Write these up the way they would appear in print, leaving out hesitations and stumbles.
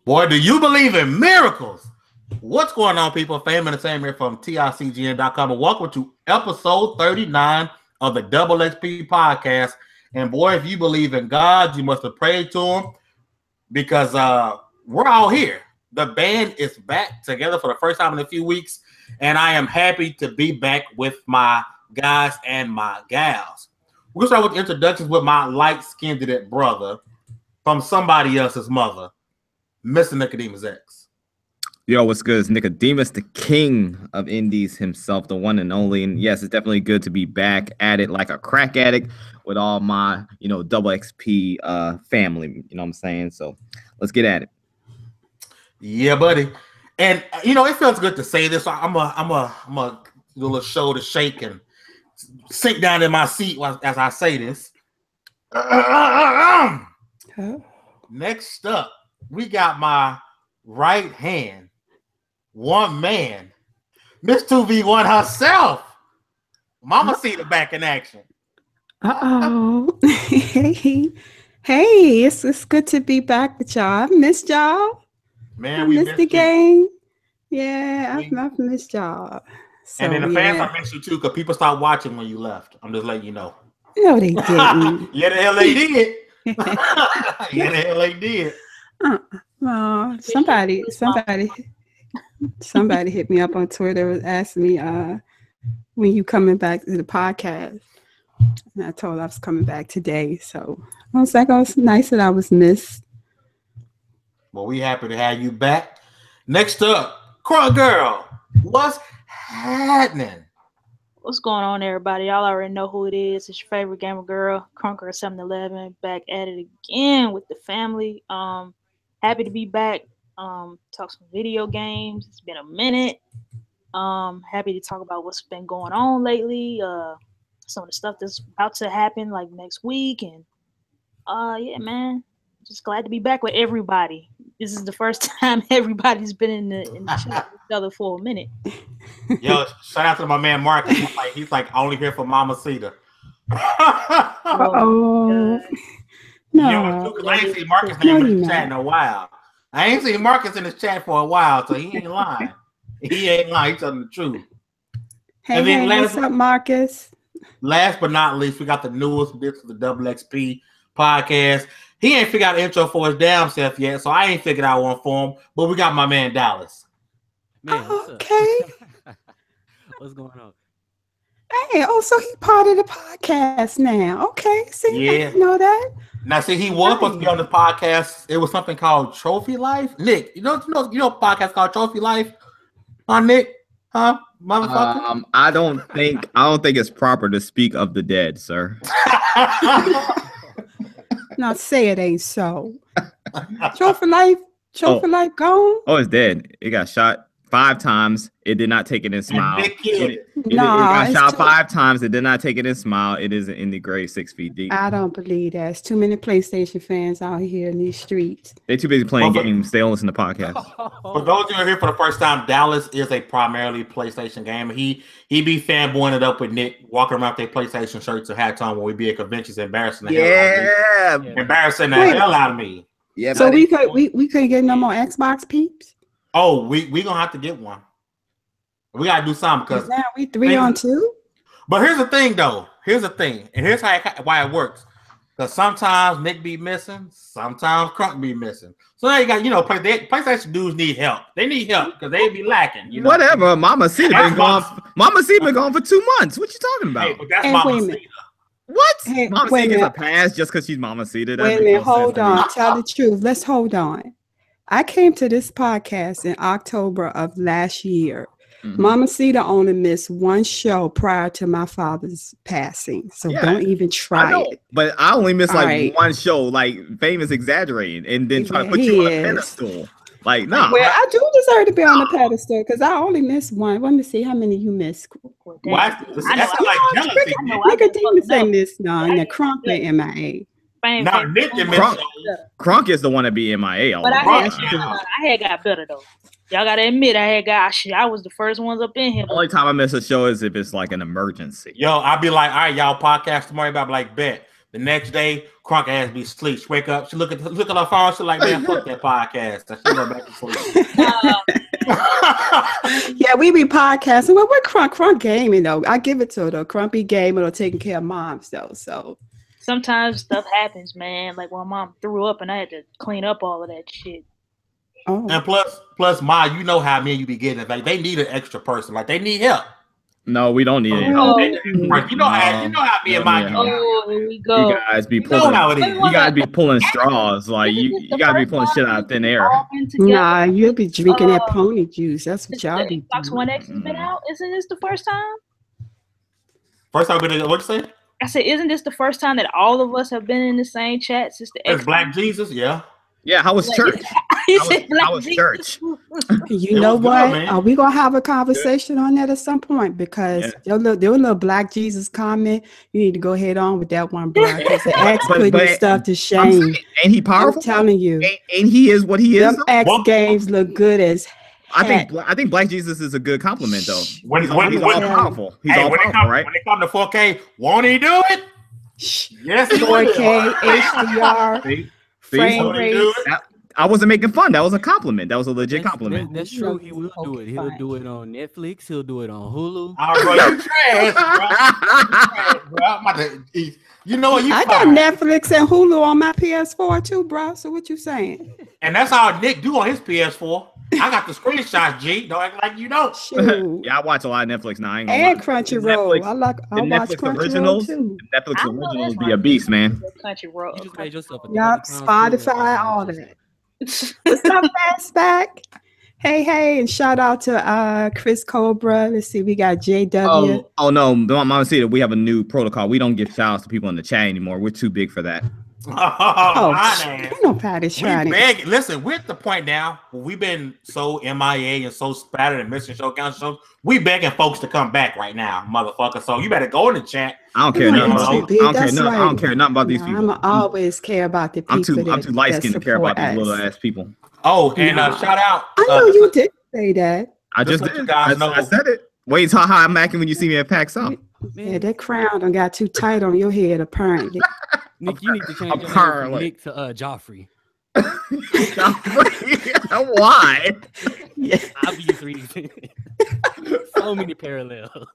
Boy, do you believe in miracles? What's going on, people? Fame and the same here from TiCGN.com. And welcome to episode 39 of the Double XP podcast. And boy, if you believe in God, you must have prayed to him because we're all here. The band is back together for the first time in a few weeks. And I am happy to be back with my guys and my gals. We'll start with introductions with my light-skinned brother from somebody else's mother, Mr. Nickodemus X. Yo, what's good? It's Nickodemus, the king of indies himself, the one and only. And yes, it's definitely good to be back at it like a crack addict with all my, double XP family. You know what I'm saying? So let's get at it. Yeah, buddy. And it feels good to say this. I'm a do a little shoulder shake and sink down in my seat as I say this. Next up, we got my right hand, one man, Miss 2v1 herself, Mamacita back in action. Hey, it's good to be back with y'all. I've missed y'all. Man, we missed the game. Yeah, I've missed y'all. So, and in the fans, I missed you too, because people stopped watching when you left. I'm just letting you know. No, they didn't. Yeah, the hell they did. Yeah, the hell they did. Well, somebody hit me up on Twitter, was asking me when you coming back to the podcast. And I told I was coming back today. So I was like, oh, it's nice that I was missed. Well, we happy to have you back. Next up, Crunk Girl. What's happening? What's going on, everybody? Y'all already know who it is. It's your favorite gamer girl, Crunk Girl 711, back at it again with the family. Happy to be back. Talk some video games. It's been a minute. Happy to talk about what's been going on lately. Some of the stuff that's about to happen like next week, and yeah, man, just glad to be back with everybody. This is the first time everybody's been in the chat with each other for a minute. Yo, shout out to my man Marcus. He's like only here for Mamacita. Oh, no. I ain't seen Marcus name in the chat in a while. I ain't seen Marcus in his chat for a while, so he ain't lying. He ain't lying. He's telling the truth. Hey, what's up, Marcus? Last but not least, we got the newest bits of the Double XP podcast. He ain't figured out the intro for his damn self yet, so I ain't figured out one for him. But we got my man Dallas. Man, okay. What's going on? Hey, so he part of the podcast now. Okay, see, yeah. I didn't know that. Now, see, he was supposed to be on the podcast. It was something called Trophy Life. Nick, you know, a podcast called Trophy Life? Huh, Nick? Huh, motherfucker? I don't think it's proper to speak of the dead, sir. Now say it ain't so. Trophy Life gone. Oh, it's dead. It got shot 5 times. It did not take it in smile. It got shot 5 times. It did not take it in smile. It is in the grave 6 feet deep. I don't believe that. There's too many PlayStation fans out here in these streets. They're too busy playing games. They don't listen to podcasts. For those who are here for the first time, Dallas is a primarily PlayStation gamer. He be fanboying it up with Nick, walking around with their PlayStation shirts and hats on when we be at conventions, embarrassing the hell out of me. Embarrassing the hell out of me. Yeah. So we couldn't get no more Xbox peeps. Oh, we gonna have to get one. We gotta do something because now we 3-on-2. But here's the thing, though. And here's why it works. Because sometimes Nick be missing, sometimes Crunk be missing. So now you got, PlayStation dudes need help. They need help because they be lacking. Whatever. Mamacita been gone. Mamacita been gone for 2 months. What you talking about? Hey, but that's Mamacita. What? Hey, Mamacita gets a pass just because she's Mamacita. Wait a minute. Hold on. Tell the truth. Let's hold on. I came to this podcast in October of last year. Mm-hmm. Mamacita only missed 1 show prior to my father's passing. So don't even try it. But I only missed 1 show, like Famous exaggerating, and then try to put you on a pedestal. Like, no. Well, I do deserve to be on the pedestal because I only missed 1. Let me see how many you missed. That's like jealousy. Nickodemus ain't missed none. The Crunk and MIA. No, Nick Crunk is the one to be MIA. But I had got better though. Y'all gotta admit, I was the first ones up in here. The only time I miss a show is if it's like an emergency. Yo, I'll be like, all right, y'all podcast tomorrow. I'll be like, bet. The next day, Crunk ass be asleep. She wake up, she look at her phone. She like, man, fuck that podcast. So she go back to sleep. Yeah, we be podcasting. Well, we're Crunk gaming though. I give it to her though. Crunk be gaming or taking care of moms though. So sometimes stuff happens, man. Like when mom threw up and I had to clean up all of that shit. Oh. And plus, Ma, you know how me and you be getting it. Like they need an extra person. Like they need help. No, we don't need it. Oh. You know how me and Ma. Oh, here we go. You guys be You know pulling. how it is. You guys be pulling straws. Like you gotta be pulling shit out of thin air. Nah, you'll be drinking that pony juice. That's what y'all be Xbox doing. One X has been out. Isn't this the first time? First time what you say? I said, isn't this the first time that all of us have been in the same chat since the It's Black Jesus, yeah. Yeah, how was church? How was church? You know what? Are we gonna have a conversation on that at some point? Because there was a little Black Jesus comment. You need to go ahead on with that one, bro. Because the X putting his stuff to shame. Ain't he powerful? I'm telling you. Ain't he is what he is? Them X games look good as heck. I think Black Jesus is a good compliment though. He's all powerful. He's all powerful, right? When it comes to 4K, won't he do it? Yes, he 4K, HDR, frame rate. I wasn't making fun. That was a compliment. That was a legit compliment. That's true. He will do it. He'll do it on Netflix. He'll do it on Hulu. Oh, bro, you trash, bro. You know what? I got Netflix and Hulu on my PS4 too, bro. So what you saying? And that's how Nick do on his PS4. I got the screenshots, G. Don't act like you don't. Yeah, I watch a lot of Netflix now. And Crunchyroll. I watch Crunchyroll too. Netflix originals be a beast, man. Crunchyroll. You just made yourself a Spotify, all that. What's up, Fastback? Hey, and shout out to Chris Cobra. Let's see, we got JW. Oh no, Mamacita, we have a new protocol. We don't give shout outs to people in the chat anymore. We're too big for that. Ain't no Patty trying to. Listen, we're at the point now where we've been so MIA and so spattered and missing show count shows. We begging folks to come back right now, motherfucker. So you better go in the chat. I don't care nothing. I don't care nothing about these people. I'm always care about the people. I'm too light skinned to care about these little ass people. Oh, and shout out. I know you did say that. I just did. I said it. Wait until how I'm acting when you see me at PAX South. Yeah, that crown done got too tight on your head, apparently. Nick, you need to change your name from Nick to Joffrey. Joffrey? Why? Yeah. Obviously. So many parallels.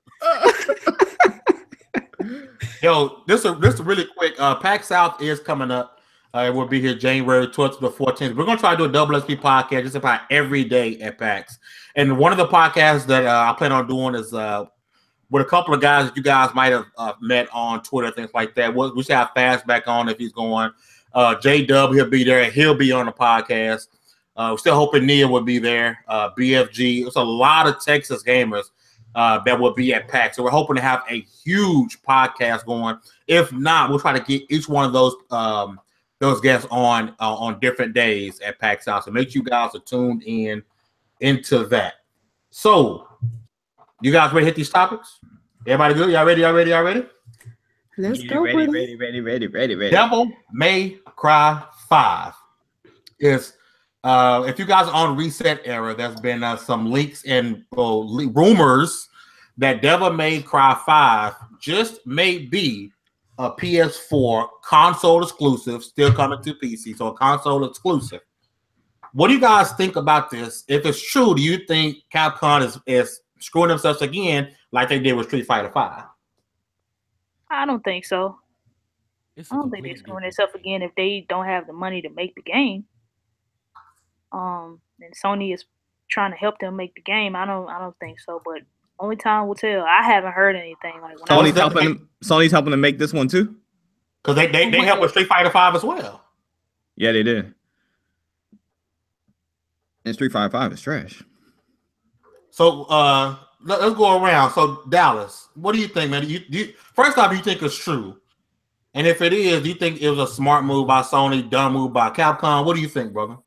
Yo, this is really quick. PAX South is coming up. It will be here January 12th to the 14th. We're going to try to do a double SP podcast just about every day at PAX. And one of the podcasts that I plan on doing is with a couple of guys that you guys might have met on Twitter, things like that. We should have Fastback on if he's going. J-Dub, he'll be there. He'll be on the podcast. We're still hoping Nia will be there. BFG. There's a lot of Texas gamers that will be at PAX. So we're hoping to have a huge podcast going. If not, we'll try to get each one of those guests on different days at PAX South. So make sure you guys are tuned into that. So, you guys ready to hit these topics? Everybody good? Y'all ready? Let's go. Ready. Devil May Cry 5 is if you guys are on Reset Era, there's been some leaks and rumors that Devil May Cry 5 just may be a PS4 console exclusive, still coming to PC, so a console exclusive. What do you guys think about this? If it's true, do you think Capcom is screwing themselves again like they did with Street Fighter 5? I don't think so. I don't think they're screwing themselves again if they don't have the money to make the game. And Sony is trying to help them make the game. I don't think so, but only time will tell. I haven't heard anything like Sony's helping to make this one too? Because they helped with Street Fighter 5 as well. Yeah, they did. And Street Fighter 5 is trash. So let's go around. So Dallas, what do you think, man? First off, do you think it's true? And if it is, do you think it was a smart move by Sony, dumb move by Capcom? What do you think, brother?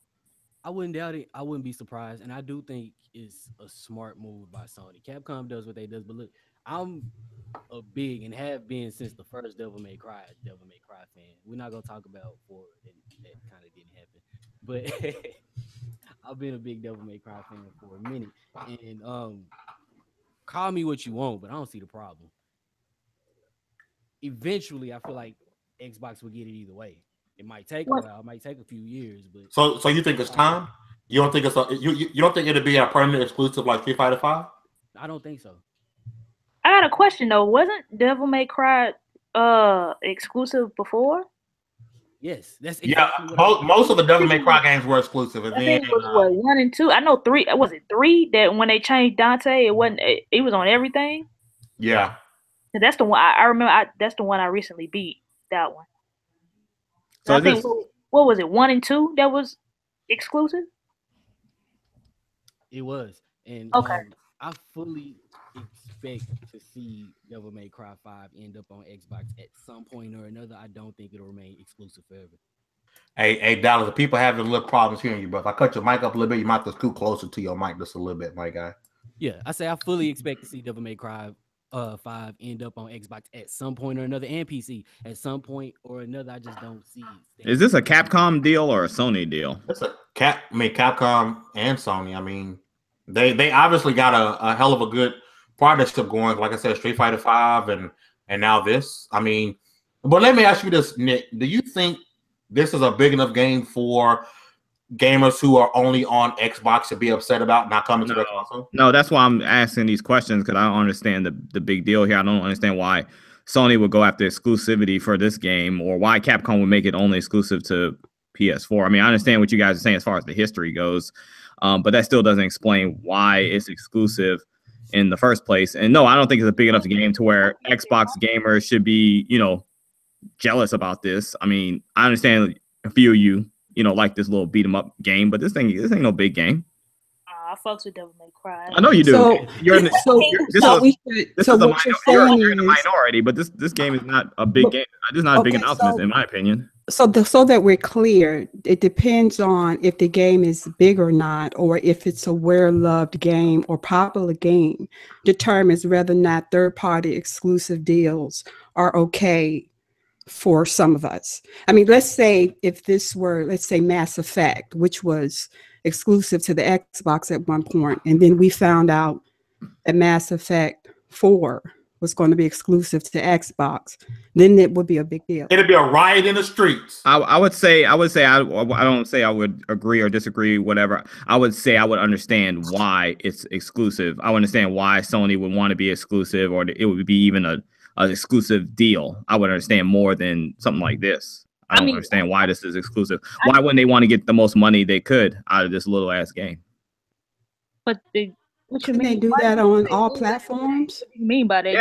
I wouldn't doubt it. I wouldn't be surprised. And I do think it's a smart move by Sony. Capcom does what they do. But look, I'm a big and have been since the first Devil May Cry fan. We're not going to talk about 4. That kind of didn't happen. But I've been a big Devil May Cry fan for a minute. And call me what you want, but I don't see the problem. Eventually, I feel like Xbox would get it either way. It might take a while, it might take a few years, but so you think it's time? You don't think it's you don't think it'll be a permanent exclusive like Street Fighter 5? I don't think so. I got a question though. Wasn't Devil May Cry exclusive before? Yes, that's exactly most of the Devil May Cry games were exclusive. And I think it was what 1 and 2. I know 3. Was it 3 that when they changed Dante, it wasn't. It was on everything. Yeah, and that's the one I remember. That's the one I recently beat. That one. So I think what was it 1 and 2 that was exclusive? It was, and okay. I fully expect to see Devil May Cry 5 end up on Xbox at some point or another. I don't think it'll remain exclusive forever. Hey, Dallas, the people having little problems hearing you, but if I cut your mic up a little bit, you might have to scoot closer to your mic just a little bit, my guy. Yeah, I say I fully expect to see Devil May Cry 5 end up on Xbox at some point or another, and PC at some point or another. I just don't see it. Is this a Capcom deal or a Sony deal? It's a Capcom and Sony. I mean, they obviously got a hell of a good partnership going. Like I said, Street Fighter 5 and now this. I mean, but let me ask you this, Nick. Do you think this is a big enough game for gamers who are only on Xbox to be upset about not coming to their console? No, that's why I'm asking these questions, because I don't understand the big deal here. I don't understand why Sony would go after exclusivity for this game, or why Capcom would make it only exclusive to PS4. I mean, I understand what you guys are saying as far as the history goes, but that still doesn't explain why it's exclusive in the first place. And no, I don't think it's a big enough game to where Xbox gamers should be, jealous about this. I mean, I understand a few of you, like this little beat 'em up game, but this ain't no big game. I fucks with Devil May Cry. I know you do. So you're in the minority, but this game is not a big game. This is not a big announcement, in my opinion. So that we're clear, it depends on if the game is big or not, or if it's a well-loved game or popular game, determines whether or not third-party exclusive deals are okay for some of us. I mean, let's say if this were, Mass Effect, which was exclusive to the Xbox at one point, and then we found out that Mass Effect 4 was going to be exclusive to Xbox, then it would be a big deal. It'd be a riot in the streets. I would say I don't say I would agree or disagree, whatever. I would say I would understand why it's exclusive. I would understand why Sony would want to be exclusive, or it would be even an exclusive deal. I would understand more than something like this. I don't understand why this is exclusive. Why wouldn't they want to get the most money they could out of this little ass game? But what you mean? They do that on all platforms? What do you mean by that?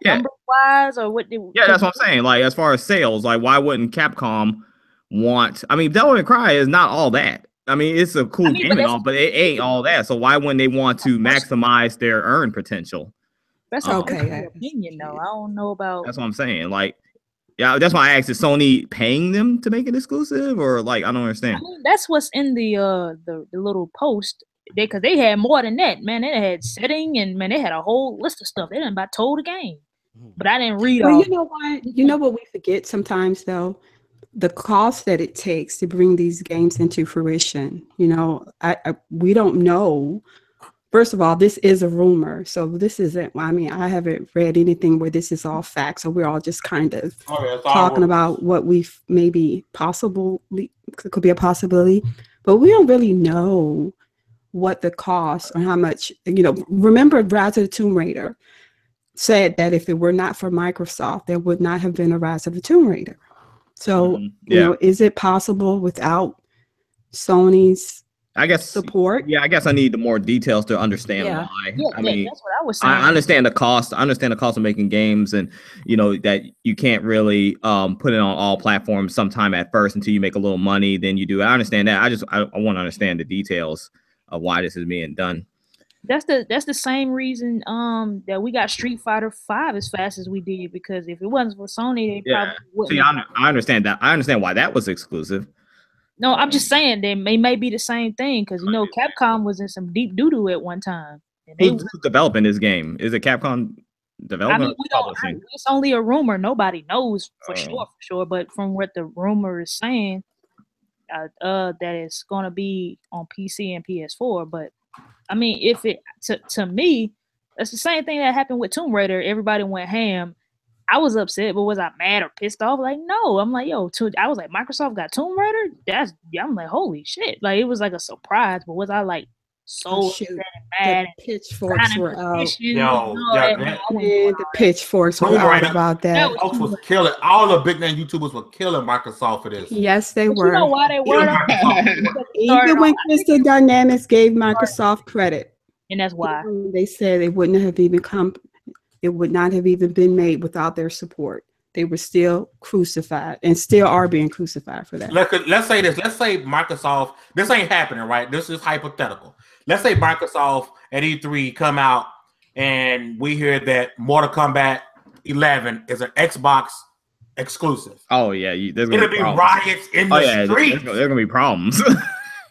Yeah. Number wise, or what? That's what I'm saying. Like, as far as sales, like, why wouldn't Capcom want? I mean, Devil May Cry is not all that. I mean, it's a cool game and all, but it ain't all that. So why wouldn't they want to maximize their earn potential? That's okay. Opinion, though. I don't know about. That's what I'm saying. Like, yeah, that's why I asked: is Sony paying them to make it exclusive, or like, I don't understand. I mean, that's what's in the little post. Because they had more than that, man. They had setting, and man, they had a whole list of stuff. They didn't about told the game, but I didn't read all. You know what? You know what we forget sometimes, though, the cost that it takes to bring these games into fruition. We don't know. First of all, this is a rumor, so this isn't. I mean, I haven't read anything where this is all facts, so we're all just kind of talking about what we've maybe possibly could be a possibility, but we don't really know what the cost or how much. Remember, Rise of the Tomb Raider said that if it were not for Microsoft, there would not have been a Rise of the Tomb Raider. So, is it possible without Sony's support? Yeah, I guess I need more details to understand why. I mean, that's what I was saying. I understand the cost. I understand the cost of making games, and that you can't really put it on all platforms sometime at first until you make a little money. Then you do. I understand that. I want to understand the details of why this is being done. That's the same reason that we got Street Fighter 5 as fast as we did, because if it wasn't for Sony, they probably wouldn't. See, I understand that. I understand why that was exclusive. No, I'm just saying they may be the same thing, because Capcom was in some deep doo-doo at one time. Who's developing this game? Is it Capcom developing? I mean, it's only a rumor. Nobody knows for sure. But from what the rumor is saying, that it's gonna be on PC and PS4. But I mean, if it to me, it's the same thing that happened with Tomb Raider. Everybody went ham, I was upset, but was I mad or pissed off? Like, no. I'm like, yo, I was like, Microsoft got Tomb Raider? I'm like, holy shit. Like, it was like a surprise, but was I like so upset and mad? The pitchforks were out. The pitchforks were out about that. Folks was killing. All the big name YouTubers were killing Microsoft for this. Yes, they were. You know why they were? Even when Crystal Dynamics gave Microsoft credit. And that's why. They said it wouldn't have even come. It would not have even been made without their support. They were still crucified and still are being crucified for that. Let's say this. Let's say Microsoft. This ain't happening, right? This is hypothetical. Let's say Microsoft at E3 come out and we hear that Mortal Kombat 11 is an Xbox exclusive. Oh yeah, there's gonna be riots in the streets. There's gonna be problems.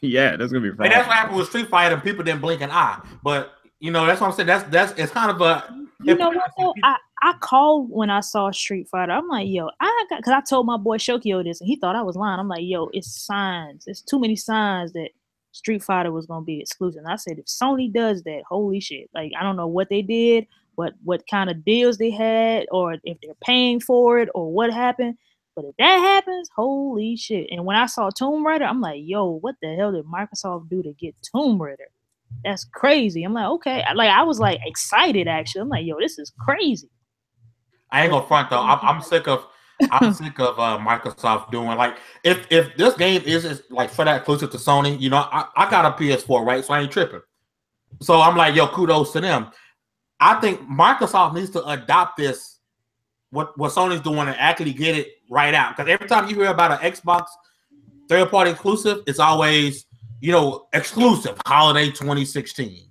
Yeah, there's gonna be problems. And that's what happened with Street Fighter. And people didn't blink an eye. But you know, that's what I'm saying. That's it's kind of a. You know what though? I called when I saw Street Fighter. I'm like, yo, because I told my boy Shokio this and he thought I was lying. I'm like, yo, it's signs. It's too many signs that Street Fighter was gonna be exclusive. And I said, if Sony does that, holy shit. Like, I don't know what they did, what kind of deals they had, or if they're paying for it, or what happened. But if that happens, holy shit. And when I saw Tomb Raider, I'm like, yo, what the hell did Microsoft do to get Tomb Raider? That's crazy. I'm like, okay. I was like excited actually. I'm like, yo, this is crazy. I ain't gonna front though. I'm sick of Microsoft doing like if this game is like for that exclusive to Sony, you know, I got a PS4, right? So I ain't tripping. So I'm like, yo, kudos to them. I think Microsoft needs to adopt this, what Sony's doing, and actually get it right out. Because every time you hear about an Xbox third-party exclusive, it's always, you know, exclusive holiday 2016,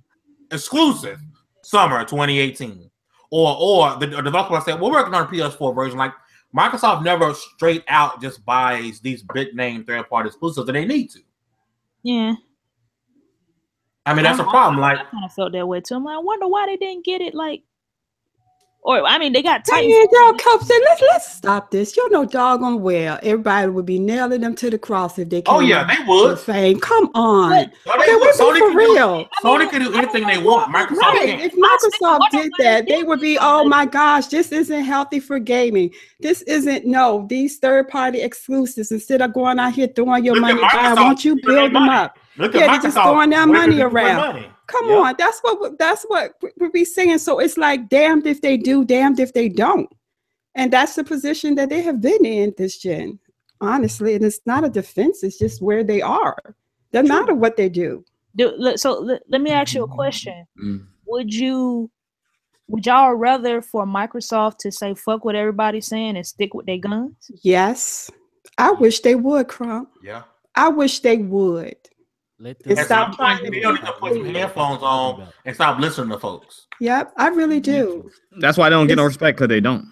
exclusive summer 2018, or the developer said, we're working on a PS4 version. Like, Microsoft never straight out just buys these big name third-party exclusives that they need to. Yeah. I mean, that's a problem. Like, I kind of felt that way too. I'm like, I wonder why they didn't get it. Like, or I mean, they got Titan. Let's stop this. You know, doggone well, everybody would be nailing them to the cross if they came. Oh yeah, they would. Fame. Come on, Sony for real. Sony can do anything they want. Microsoft can't. If Microsoft did that, they would be, oh my gosh, this isn't healthy for gaming. This isn't these third-party exclusives. Instead of going out here throwing your money by, won't you build them up? They're just throwing their money around. Come on, that's what we be saying. So it's like damned if they do, damned if they don't, and that's the position that they have been in this gen, honestly. And it's not a defense; it's just where they are. Doesn't matter what they do. So let me ask you a question: Would y'all rather for Microsoft to say fuck what everybody's saying and stick with their guns? Yes, I wish they would, Crunk. Yeah, I wish they would. Stop trying to be able to put some headphones on and stop listening to folks. Yep, I really do. That's why they don't get no respect, because they don't.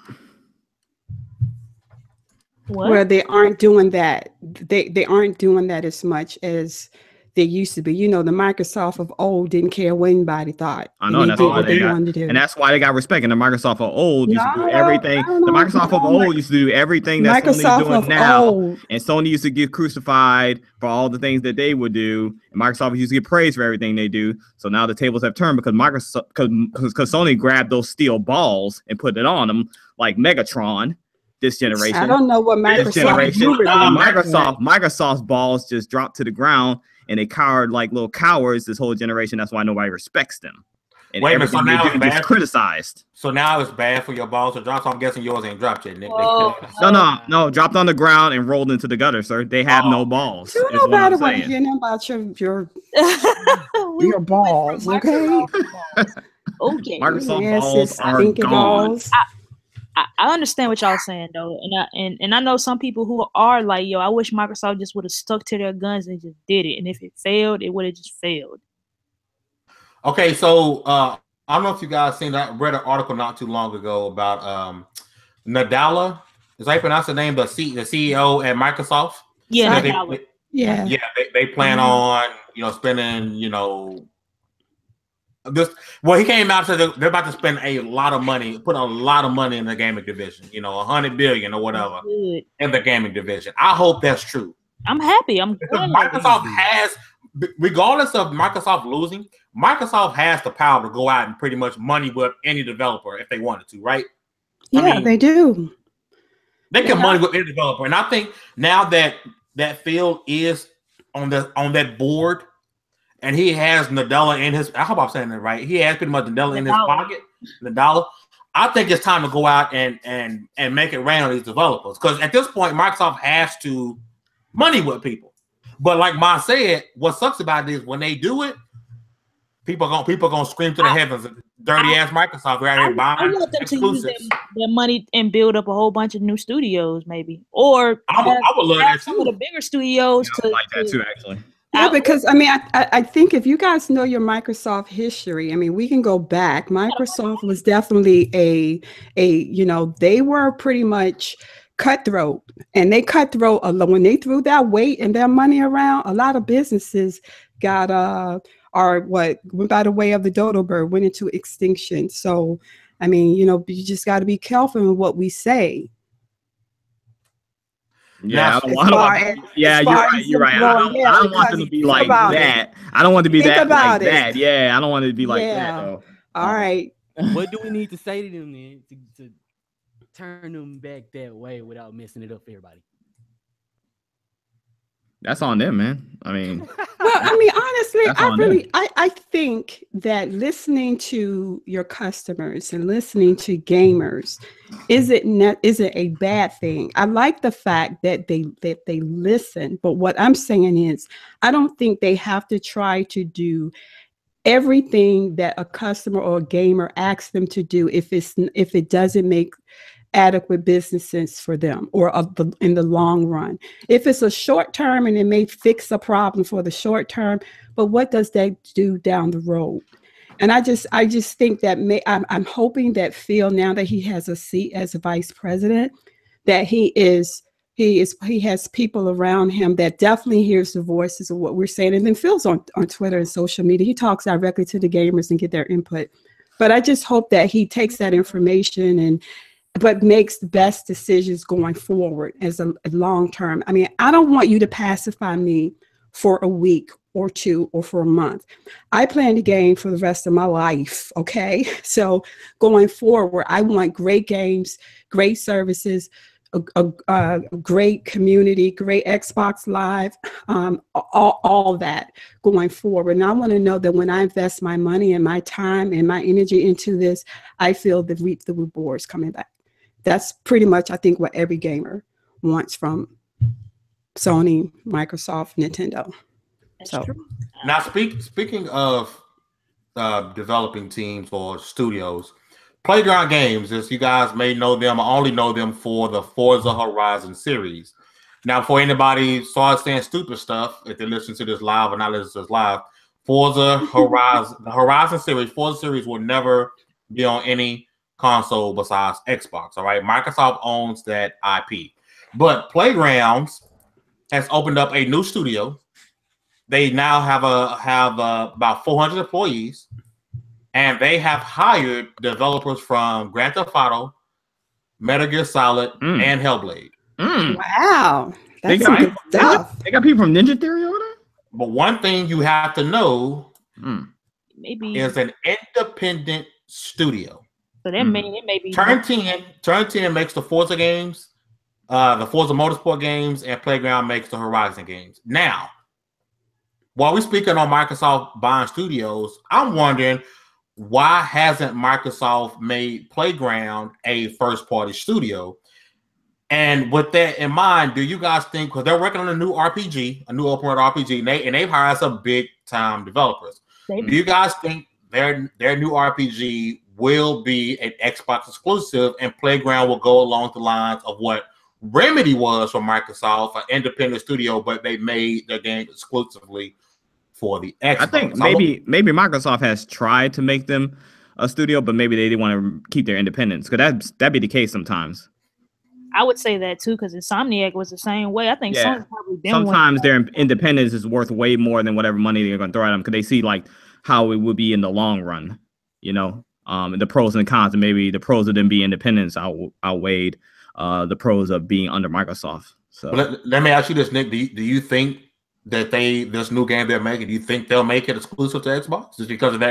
What? Where they aren't doing that. They aren't doing that as much as they used to be. You know, the Microsoft of old didn't care what anybody thought. I know, that's why they got, and that's why they got respect. And the Microsoft of old used to do everything. The Microsoft of old used to do everything that Sony's doing now. And Sony used to get crucified for all the things that they would do. And Microsoft used to get praised for everything they do. So now the tables have turned because because Sony grabbed those steel balls and put it on them like Megatron. This generation, I don't know what Microsoft's balls just dropped to the ground, and they cowered like little cowards this whole generation. That's why nobody respects them. And wait a minute, so now it's bad. Criticized. So now it's bad for your balls to drop. So I'm guessing yours ain't dropped yet, Nick. No, dropped on the ground and rolled into the gutter, sir. They have no balls. Nobody want to hear about your balls, okay? Okay. Microsoft balls are gone. I understand what y'all saying though, and I know some people who are like, yo, I wish Microsoft just would have stuck to their guns and just did it, and if it failed, it would have just failed. Okay, so I don't know if you guys seen that. I read an article not too long ago about Nadella. Is that pronounce the name? The CEO at Microsoft. Yeah, they plan on spending this. Well, he came out and said they're about to spend a lot of money, put a lot of money in the gaming division, $100 billion or whatever in the gaming division. I hope that's true. I'm happy. Microsoft has, regardless of Microsoft losing, Microsoft has the power to go out and pretty much money whip any developer if they wanted to, right? Yeah, they do. They can money with any developer, and I think now that Phil is on that board, and he has Nadella in his. I hope I'm saying that right. He has pretty much Nadella in his pocket. Nadella. I think it's time to go out and make it rain on these developers, because at this point, Microsoft has to money with people. But like Ma said, what sucks about this when they do it, people gonna scream to the heavens, dirty ass Microsoft right here buying I want them exclusives. to use their money and build up a whole bunch of new studios, maybe, or I would love that some too. of the bigger studios. I like that too, actually. Yeah, because I mean, I think if you guys know your Microsoft history, I mean, we can go back. Microsoft was definitely a they were pretty much cutthroat, and they cutthroat when they threw that weight and their money around. A lot of businesses got went by the way of the dodo bird, went into extinction. So, I mean, you just got to be careful in what we say. Yeah, you're right. I don't want them to be like that. I don't want to be that like that. Yeah, I don't want to be like that. Though. All right. What do we need to say to them then to turn them back that way without messing it up for everybody? That's on them, man. I mean, well, I mean, honestly, I think that listening to your customers and listening to gamers isn't a bad thing. I like the fact that they listen, but what I'm saying is, I don't think they have to try to do everything that a customer or a gamer asks them to do if it doesn't make adequate business sense for them or in the long run. If it's a short term and it may fix a problem for the short term, but what does that do down the road? And I just think that I'm hoping that Phil, now that he has a seat as a vice president, that he has people around him that definitely hears the voices of what we're saying. And then Phil's on Twitter and social media. He talks directly to the gamers and get their input. But I just hope that he takes that information but makes the best decisions going forward as a long term. I mean, I don't want you to pacify me for a week or two or for a month. I plan to game for the rest of my life, okay? So going forward, I want great games, great services, a great community, great Xbox Live, all that going forward. And I want to know that when I invest my money and my time and my energy into this, I feel the reap the rewards coming back. That's pretty much, I think, what every gamer wants from Sony, Microsoft, Nintendo. That's so true. Now, speaking of developing teams or studios, Playground Games, as you guys may know them, I only know them for the Forza Horizon series. Now, before anybody starts saying stupid stuff, if they listen to this live or not listen to this live, Forza Horizon, the Horizon series, Forza series will never be on any console besides Xbox. All right, Microsoft owns that IP, but Playgrounds has opened up a new studio. They now have about 400 employees, and they have hired developers from Grand Theft Auto, Metal Gear Solid, and Hellblade. Wow, that's some good stuff. They got people from Ninja Theory over there. But one thing you have to know maybe is an independent studio. So that may be Turn 10 makes the Forza games, the Forza Motorsport games, and Playground makes the Horizon games. Now, while we're speaking on Microsoft buying studios, I'm wondering, why hasn't Microsoft made Playground a first-party studio? And with that in mind, do you guys think, because they're working on a new RPG, a new open world RPG, and they've hired some big-time developers, do you guys think their new RPG will be an Xbox exclusive, and Playground will go along the lines of what Remedy was for Microsoft, an independent studio, but they made their game exclusively for the Xbox? I think maybe Microsoft has tried to make them a studio, but maybe they didn't want to keep their independence, because that'd be the case sometimes. I would say that too, because Insomniac was the same way. I think Sony's probably been sometimes their independence is worth way more than whatever money they're going to throw at them, because they see like how it would be in the long run, the pros and the cons, and maybe the pros of them being independents outweighed the pros of being under Microsoft. So let me ask you this, Nick: Do you think that this new game they're making, do you think they'll make it exclusive to Xbox just because of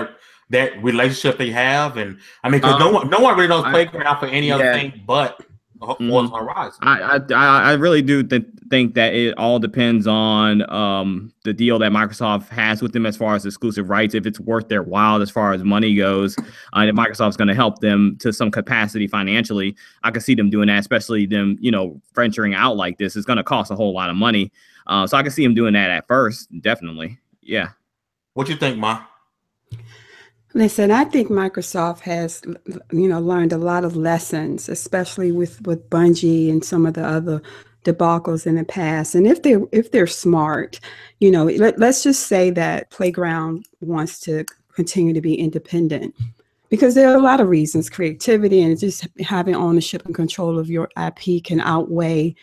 that relationship they have? And I mean, because no one really knows Playground for any other thing but Forza Horizon. I really do think that it all depends on the deal that Microsoft has with them as far as exclusive rights. If it's worth their while as far as money goes, and if Microsoft's going to help them to some capacity financially, I can see them doing that. Especially them, venturing out like this. It's going to cost a whole lot of money, so I can see them doing that at first. Definitely, yeah. What you think, Ma? Listen, I think Microsoft has, learned a lot of lessons, especially with Bungie and some of the other debacles in the past. And if they're smart, let's just say that Playground wants to continue to be independent, because there are a lot of reasons. Creativity and just having ownership and control of your IP can outweigh,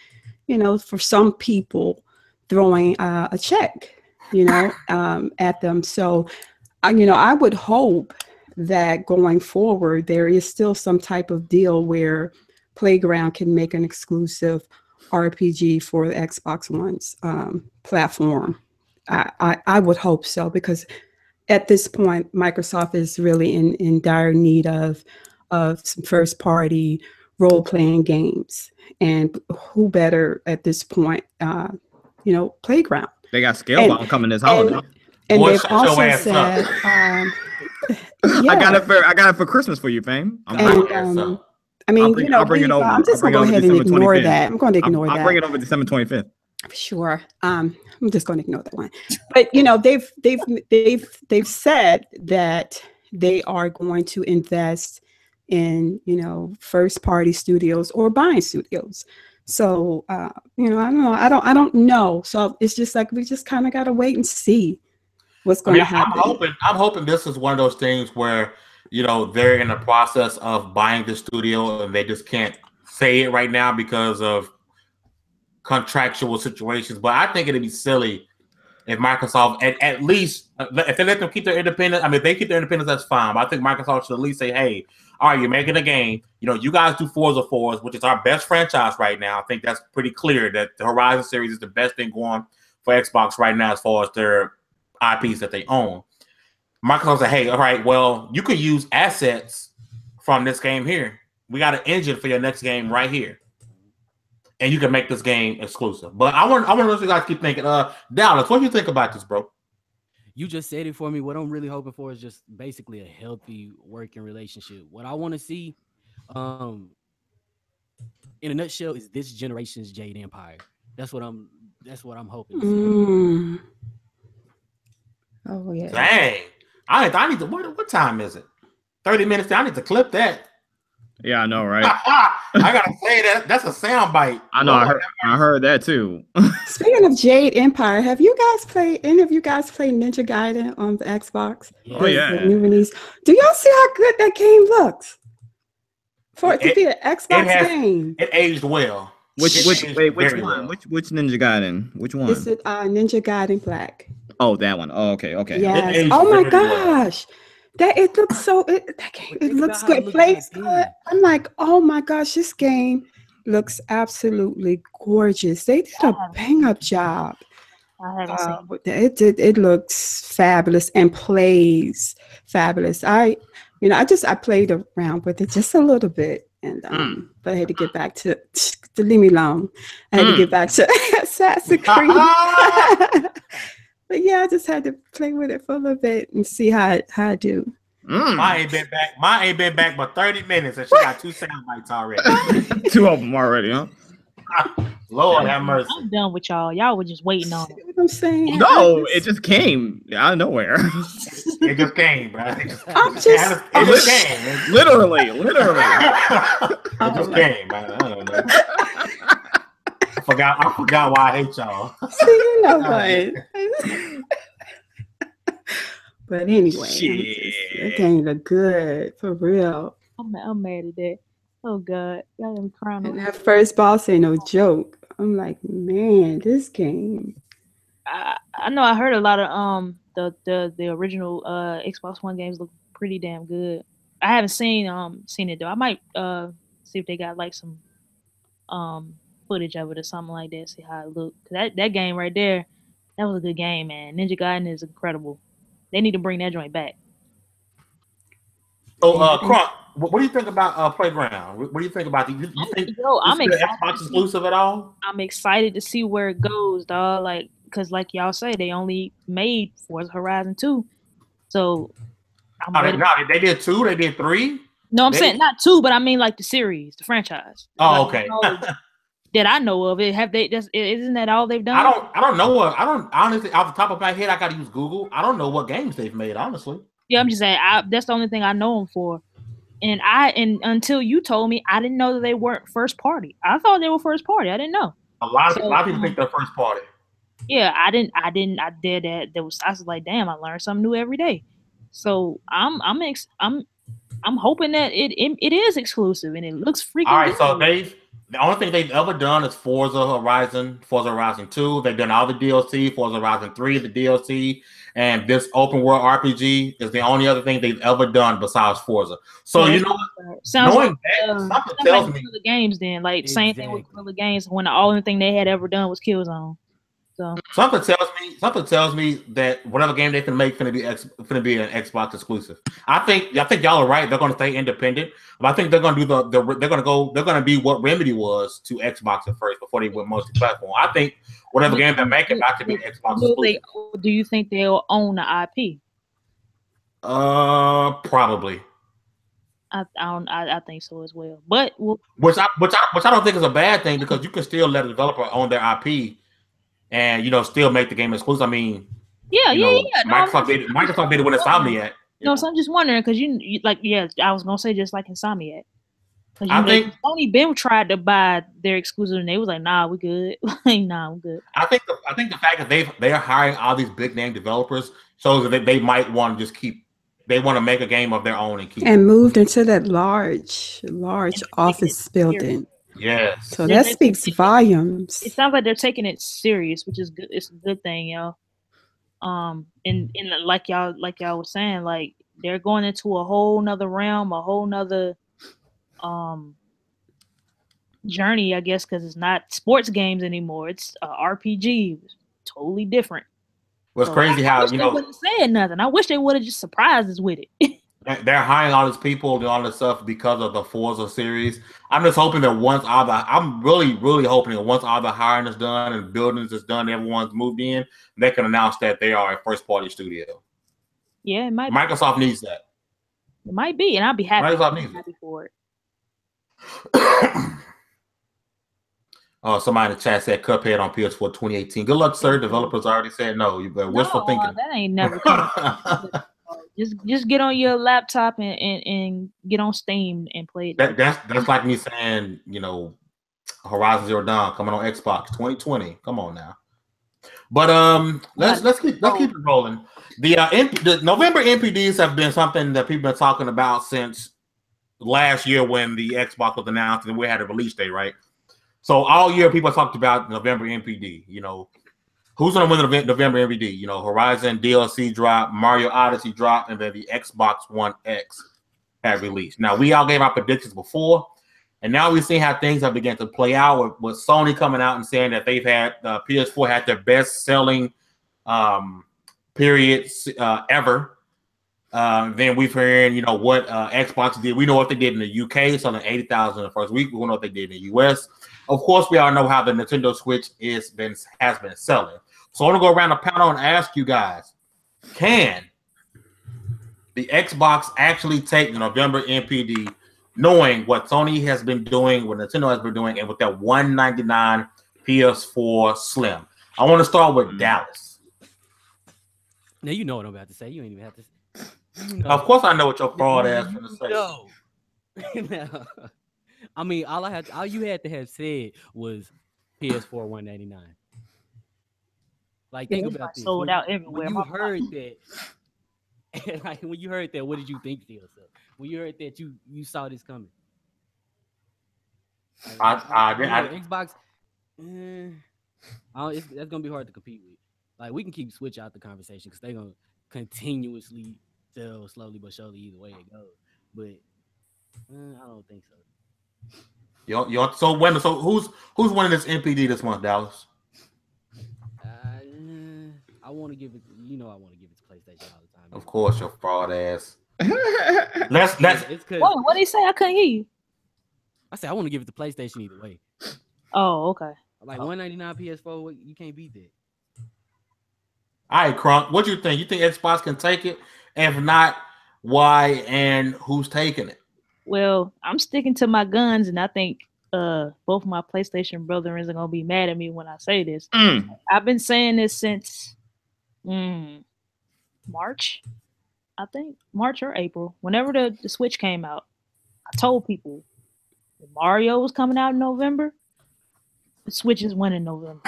for some people, throwing a check, at them. So I would hope that going forward, there is still some type of deal where Playground can make an exclusive RPG for the Xbox One's platform. I would hope so, because at this point, Microsoft is really in dire need of some first party role-playing games. And who better at this point, Playground. They got Scalebound coming this holiday. And they've also said, I got it for Christmas for you, fam. I'll bring it over. I'm just going to go ahead and ignore 25th. That. I'm going to ignore that. I'll bring it over December 25th. Sure. I'm just going to ignore that one. But they've said that they are going to invest in first party studios or buying studios. So I don't know. So it's just like we just kind of got to wait and see what's going to happen. I'm hoping this is one of those things where they're in the process of buying the studio and they just can't say it right now because of contractual situations. But I think it'd be silly if Microsoft at least if they let them keep their independence. I mean, if they keep their independence, that's fine. But I think Microsoft should at least say, hey, all right, you're making a game. You guys do Forza 4s, which is our best franchise right now. I think that's pretty clear that the Horizon series is the best thing going for Xbox right now as far as their IPs that they own. Microsoft said, hey, all right, well, you could use assets from this game here. We got an engine for your next game right here. And you can make this game exclusive. But I want to let you guys keep thinking. Dallas, what do you think about this, bro? You just said it for me. What I'm really hoping for is just basically a healthy working relationship. What I want to see, in a nutshell, is this generation's Jade Empire. That's what I'm hoping to see. Oh yeah. Dang. I need to. What time is it? 30 minutes. I need to clip that. Yeah, I know, right? I gotta say that's a sound bite. I know. I heard that too. Speaking of Jade Empire, have you guys played? Any of you guys played Ninja Gaiden on the Xbox? Oh yeah. The new release. Do y'all see how good that game looks? For it to be an Xbox game, it aged well. Which one? Well. Which Ninja Gaiden? Which one? It's Ninja Gaiden Black. Oh, that one. Oh, okay. Yes. Oh my gosh. Well. It looks so it looks good. It plays good. I'm like, oh my gosh, this game looks absolutely gorgeous. They did a bang up job. I haven't seen it looks fabulous and plays fabulous. I played around with it just a little bit, and but I had to get back to leave me alone. I had to get back to Assassin's Creed. But yeah, I just had to play with it for a little bit and see how I do. Mine ain't been back but 30 minutes, and she got 2 sound bites already. 2 of them already, huh? Lord have mercy. I'm done with y'all. Y'all were just waiting on it. See what I'm saying? No, it just came out of nowhere. It just came, bro. It just came. Literally. It just came, man. I don't know. I forgot why I hate y'all. See, you know what? But anyway, that game look good for real. I'm mad at that. Oh God, y'all got me crying. And that first boss ain't no joke. I'm like, man, this game. I know I heard a lot of the original Xbox One games look pretty damn good. I haven't seen it though. I might see if they got like some footage of it or something like that. See how it looked. That game right there, that was a good game, man. Ninja Gaiden is incredible. They need to bring that joint back. So, Crunk, what do you think about Playground? What do you think about the? You think I'm this is excited Xbox exclusive at all? I'm excited to see where it goes, dog. Like, cause like y'all say, they only made Forza Horizon 2, so I'm ready. No, they did 2. They did 3. No, I'm saying not 2, but I mean like the series, the franchise. Oh, like, okay. That I know of it. Have they? Isn't that all they've done? I don't know what. I don't honestly off the top of my head. I got to use Google. I don't know what games they've made. Honestly. Yeah, I'm just saying. That's the only thing I know them for. And until you told me, I didn't know that they weren't first party. I thought they were first party. I didn't know. A lot of people think they're first party. Yeah, I didn't. I did that. I was like, damn, I learned something new every day. So I'm hoping that it is exclusive and it looks freaking. All right, good. so the only thing they've ever done is Forza Horizon 2. They've done all the DLC, Forza Horizon 3, the DLC, and this open world RPG is the only other thing they've ever done besides Forza. So you know, knowing that, something tells me the games then like same thing with Guerrilla Games when the only thing they had ever done was Killzone. So something tells me that whatever game they can make finna be an Xbox exclusive. I think y'all are right. They're gonna stay independent, but I think they're gonna do they're gonna be what Remedy was to Xbox at first before they went multi-platform. I think whatever game they're making about to be Xbox exclusive. Do you think they'll own the IP? Probably. I think so as well. But which I don't think is a bad thing because you can still let a developer own their IP. And still make the game exclusive. I mean, yeah. Microsoft did it when Insomniac. No, so I'm just wondering because you I was gonna say just like Insomniac. I think Sony been tried to buy their exclusive and they was like, nah, we good. Nah, I'm good. I think the fact that they are hiring all these big name developers shows that they might want to just keep. They want to make a game of their own and keep. And moved into that large office building. Yes. So that speaks volumes. It sounds like they're taking it serious, which is good. It's a good thing, y'all. And like y'all was saying, like they're going into a whole nother realm, a whole nother journey, I guess, because it's not sports games anymore. It's RPG. It's totally different. Well, it's crazy how they wouldn't say nothing. I wish they would have just surprised us with it. They're hiring all these people, doing all this stuff because of the Forza series. I'm just hoping that I'm really, really hoping that once all the hiring is done and buildings is done, everyone's moved in, they can announce that they are a first party studio. Yeah, it might. Microsoft needs that. It might be, and I'll be happy. Microsoft needs happy for it. Somebody in the chat said Cuphead on PS4 2018. Good luck, sir. Developers already said no. You better wishful thinking. That ain't never coming. Just get on your laptop and get on Steam and play it. That's like me saying, Horizon Zero Dawn coming on Xbox 2020. Come on now. But let's keep it rolling. The November NPDs have been something that people have been talking about since last year when the Xbox was announced and we had a release date, right? So all year people talked about November NPD. Who's going to win the November NPD? Horizon DLC drop, Mario Odyssey drop, and then the Xbox One X had released. Now, we all gave our predictions before, and now we've seen how things have begun to play out with Sony coming out and saying that they've had PS4 had their best selling period ever. Then we've heard, what Xbox did. We know what they did in the UK, selling 80,000 in the first week. We know what they did in the US. Of course, we all know how the Nintendo Switch has been selling. So I want to go around the panel and ask you guys, can the Xbox actually take the November NPD, knowing what Sony has been doing, what Nintendo has been doing, and with that $199 PS4 Slim? I want to start with Dallas. Now you know what I'm about to say. You ain't even have to. Of course, I know what your fraud ass is going to say. No. I mean, all you had to have said was PS4 $199. Like, think about this. Sold out everywhere. When you heard that, when you heard that, what did you think to yourself? When you heard that, you saw this coming. Xbox. That's gonna be hard to compete with. Like, we can keep Switch out the conversation because they're gonna continuously sell slowly but surely either way it goes. But I don't think so. So who's winning this NPD this month, Dallas? I want to give it. I want to give it to PlayStation all the time. Of course, your fraud ass. Let's It's because What did he say? I couldn't hear you. I said I want to give it to PlayStation either way. Oh, okay. Like $199 PS4, you can't beat that. All right, Crunk, what do you think? You think Xbox can take it? And if not, why and who's taking it? Well, I'm sticking to my guns, and I think both my PlayStation brothers are gonna be mad at me when I say this. I've been saying this since March, I think March or April. Whenever the Switch came out, I told people Mario was coming out in November. The Switch is winning November.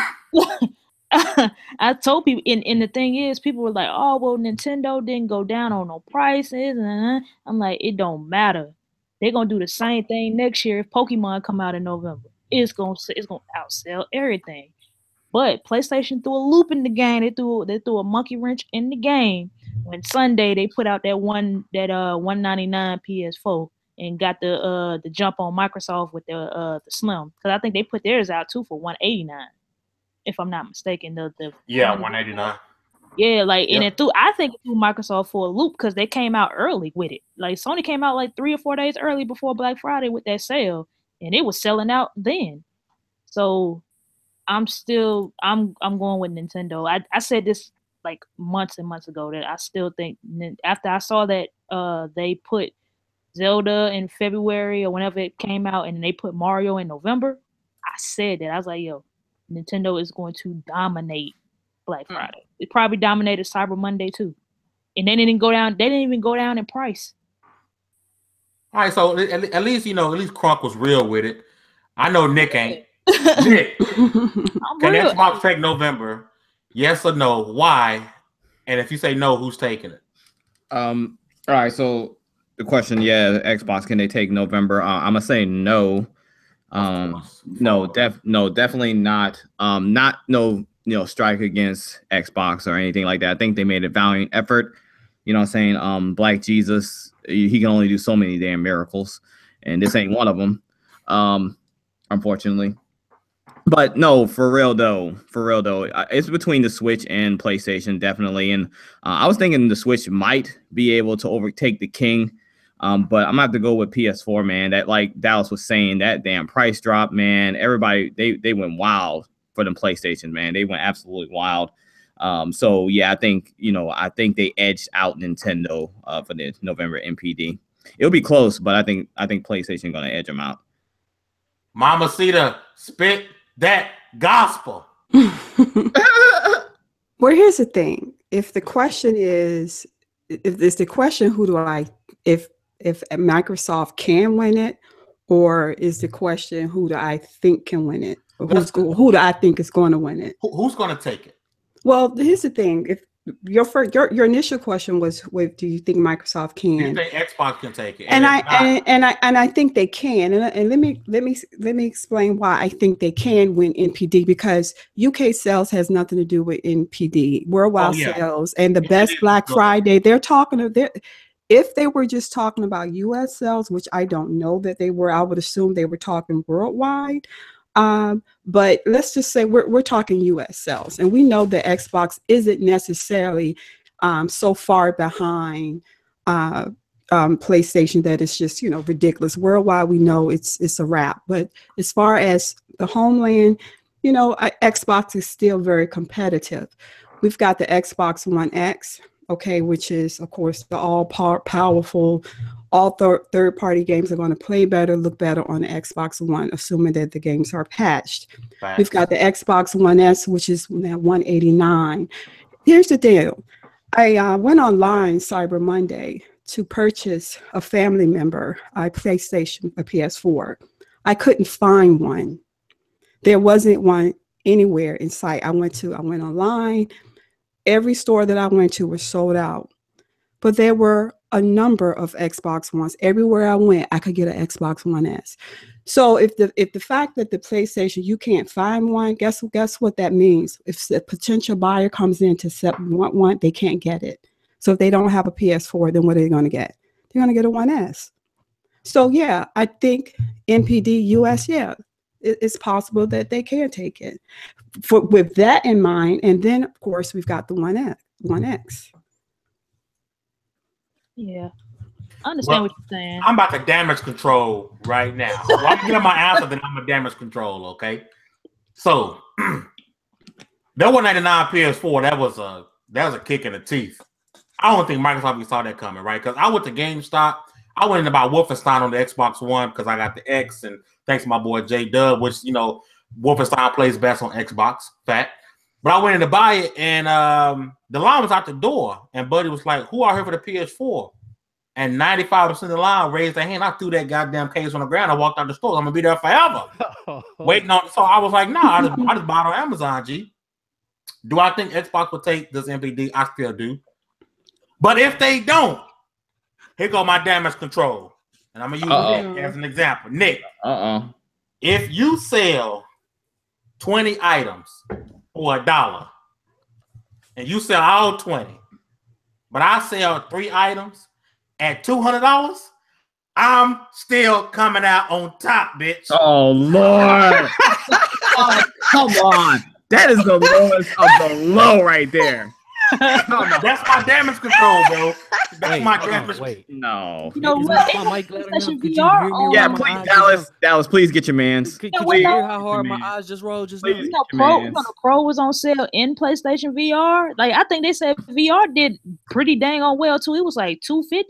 I told people, and the thing is, people were like, "Oh, well, Nintendo didn't go down on no prices." I'm like, it don't matter. They're gonna do the same thing next year if Pokemon come out in November. It's gonna outsell everything. But PlayStation threw a loop in the game. They threw a monkey wrench in the game when Sunday they put out that $199 PS4 and got the jump on Microsoft with the Slim, because I think they put theirs out too for $189. If I'm not mistaken, the $189. Yeah, like Yep. and I think it threw Microsoft for a loop because they came out early with it. Like Sony came out like 3 or 4 days early before Black Friday with that sale, and it was selling out then. So I'm going with Nintendo. I said this like months and months ago that I still think after I saw that they put Zelda in February or whenever it came out, and they put Mario in November, I said that. I was like, yo, Nintendo is going to dominate Black Friday. It probably dominated Cyber Monday too. And they didn't go down. They didn't even go down in price. All right, so at least Crunk was real with it. I know Nick ain't. Nick, can Xbox take November? Yes or no? Why? And if you say no, who's taking it? All right, so the question, Xbox, can they take November? I'm gonna say no. No, definitely not. No strike against Xbox or anything like that. I think they made a valiant effort. You know what I'm saying? Black Jesus, he can only do so many damn miracles, and this ain't one of them, unfortunately. But no, for real though, it's between the Switch and PlayStation, definitely. And I was thinking the Switch might be able to overtake the King. But I'm gonna have to go with PS4, man. That, like Dallas was saying, that damn price drop, man. Everybody, they went wild for them PlayStation, man. They went absolutely wild. So yeah, I think they edged out Nintendo for the November NPD. It'll be close, but I think PlayStation gonna edge them out. Mamacita, spit that gospel. Well, here's the thing. If the question is, if Microsoft can win it, or is the question who do I think can win it? Or who do I think is going to win it? Who's going to take it? Well, here's the thing. If your initial question was, do you think Microsoft can? Do you think Xbox can take it? And I think they can. And let me explain why I think they can win NPD, because UK sales has nothing to do with NPD. Worldwide sales and the best Black Friday. They're talking if they were just talking about US sales, which I don't know that they were, I would assume they were talking worldwide. But let's just say we're talking US sales, and we know that Xbox isn't necessarily so far behind PlayStation that it's just ridiculous. Worldwide, we know it's a wrap. But as far as the homeland, Xbox is still very competitive. We've got the Xbox One X, which is, of course, the all-powerful, all third-party games are going to play better, look better on the Xbox One, assuming that the games are patched. Facts. We've got the Xbox One S, which is now $189. Here's the deal. I went online Cyber Monday to purchase a family member a PlayStation, a PS4. I couldn't find one. There wasn't one anywhere in sight. I went online. Every store that I went to was sold out. But there were a number of Xbox Ones. Everywhere I went, I could get an Xbox One S. So if the fact that the PlayStation, you can't find one, guess what that means? If a potential buyer comes in to want one, they can't get it. So if they don't have a PS4, then what are they going to get? They're going to get a One S. So yeah, I think NPD US, it's possible that they can take it. With that in mind, and then of course we've got the One X. Yeah, I understand what you're saying. I'm about to damage control right now. Well, I'm gonna get my answer, then I'm gonna damage control. Okay. So that 199 PS4, that was a kick in the teeth. I don't think Microsoft even saw that coming, right? Because I went to GameStop. I went in to buy Wolfenstein on the Xbox One because I got the X, and thanks to my boy J Dub, which Wolfenstein plays best on Xbox. Fact. But I went in to buy it, and the line was out the door, and Buddy was like, "Who out here for the PS4?" And 95% of the line raised their hand. I threw that goddamn case on the ground. I walked out the store. I'm gonna be there forever, waiting on. So I was like, "Nah, I just bought it on Amazon." G. Do I think Xbox will take this NPD? I still do. But if they don't, here go my damage control, and I'm gonna use Nick as an example. Nick, if you sell 20 items for $1, and you sell all 20, but I sell 3 items at $200, I'm still coming out on top, bitch. Oh Lord! Oh, come on, that is the lowest of the low right there. That's my damage control, bro. That's my damage. Wait, no. You know what? Yeah, please, Dallas, please get your mans. Could you hear how hard my eyes just rolled just now? Pro was on sale in PlayStation VR. Like I think they said VR did pretty dang on well too. It was like $250.